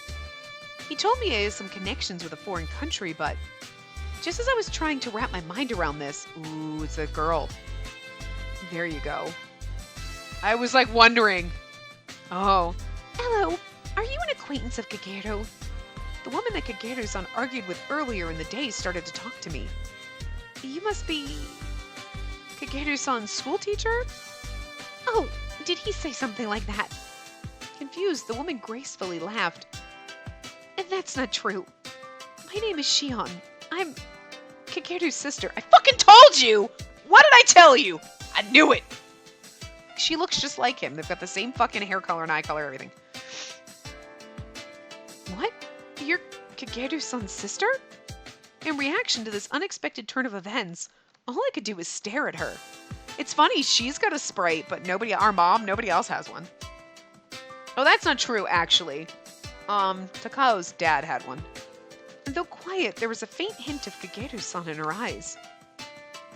He told me he has some connections with a foreign country, but just as I was trying to wrap my mind around this, ooh, it's a girl. There you go. I was wondering. Oh. Hello, are you an acquaintance of Kageru? The woman that Kageru-san argued with earlier in the day started to talk to me. You must be Kageru-san's school teacher? Oh, did he say something like that? Confused, the woman gracefully laughed. That's not true. My name is Shion. I'm Kageru's sister. I fucking told you! What did I tell you? I knew it! She looks just like him. They've got the same fucking hair color and eye color, everything. What? You're Kageru-san's sister? In reaction to this unexpected turn of events, all I could do was stare at her. It's funny, she's got a Sprite, but nobody else has one. Oh, that's not true, actually. Takao's dad had one. And though quiet, there was a faint hint of Kageru-san in her eyes.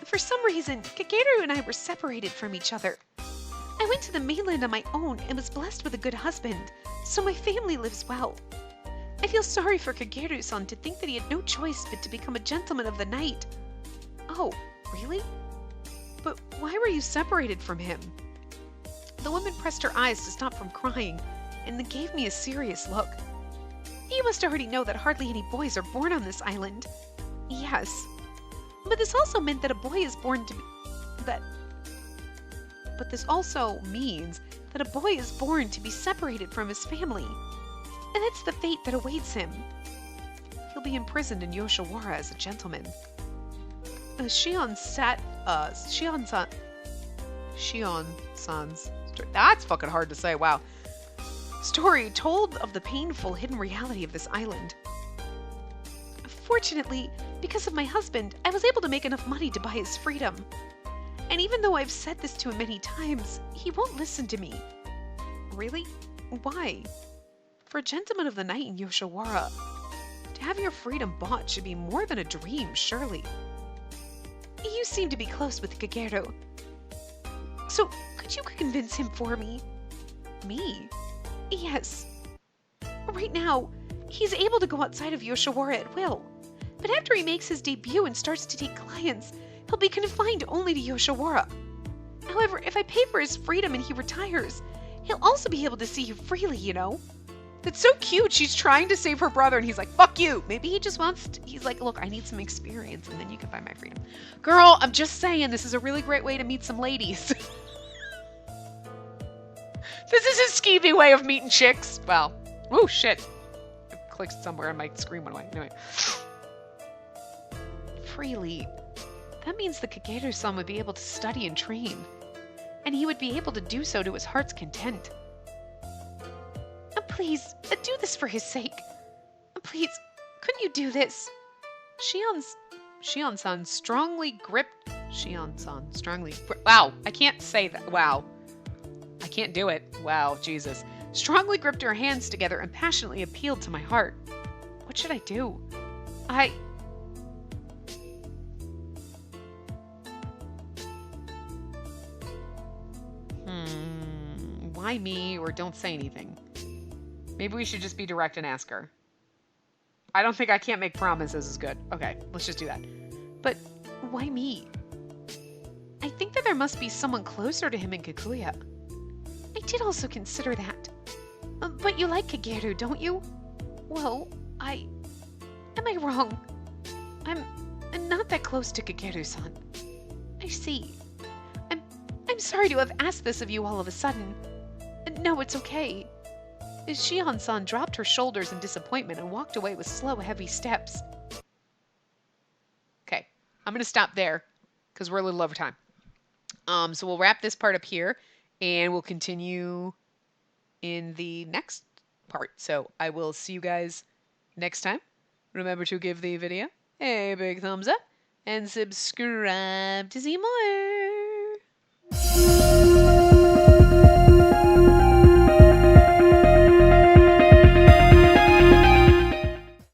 For some reason, Kageru and I were separated from each other. I went to the mainland on my own and was blessed with a good husband, so my family lives well. I feel sorry for Kageru-san to think that he had no choice but to become a gentleman of the night. Oh, really? But why were you separated from him? The woman pressed her eyes to stop from crying and then gave me a serious look. You must already know that hardly any boys are born on this island. Yes. But this also meant that a boy is born to be... But this also means that a boy is born to be separated from his family. And that's the fate that awaits him. He'll be imprisoned in Yoshiwara as a gentleman. Shion-san's... That's fucking hard to say, wow. Story told of the painful hidden reality of this island. Fortunately, because of my husband, I was able to make enough money to buy his freedom. And even though I've said this to him many times, he won't listen to me. Really? Why? For a gentleman of the night in Yoshiwara, to have your freedom bought should be more than a dream, surely. You seem to be close with Kageru. So, could you convince him for me? Me? Yes. Right now, he's able to go outside of Yoshiwara at will. But after he makes his debut and starts to take clients, he'll be confined only to Yoshiwara. However, if I pay for his freedom and he retires, he'll also be able to see you freely, you know? That's so cute. She's trying to save her brother and he's like, fuck you. Maybe he just wants to, he's like, look, I need some experience and then you can buy my freedom. Girl, I'm just saying this is a really great way to meet some ladies. This is his skeevy way of meeting chicks. Well, oh shit. I clicked somewhere and my screen went away. Anyway. Freely. That means the Kageru-san would be able to study and train. And he would be able to do so to his heart's content. Please, do this for his sake. Please, couldn't you do this? Shion-san strongly gripped... Wow, I can't say that. Wow. I can't do it. Wow, Jesus. Strongly gripped her hands together and passionately appealed to my heart. What should I do? Why me, or don't say anything? Maybe we should just be direct and ask her. I don't think I can't make promises is good. Okay, let's just do that. But why me? I think that there must be someone closer to him in Kikuya. I did also consider that. But you like Kageru, don't you? Well, am I wrong? I'm not that close to Kageru-san. I see. I'm sorry to have asked this of you all of a sudden. No, it's okay. Shion-san dropped her shoulders in disappointment and walked away with slow, heavy steps. Okay, I'm going to stop there because we're a little over time. So we'll wrap this part up here and we'll continue in the next part. So I will see you guys next time. Remember to give the video a big thumbs up and subscribe to see more.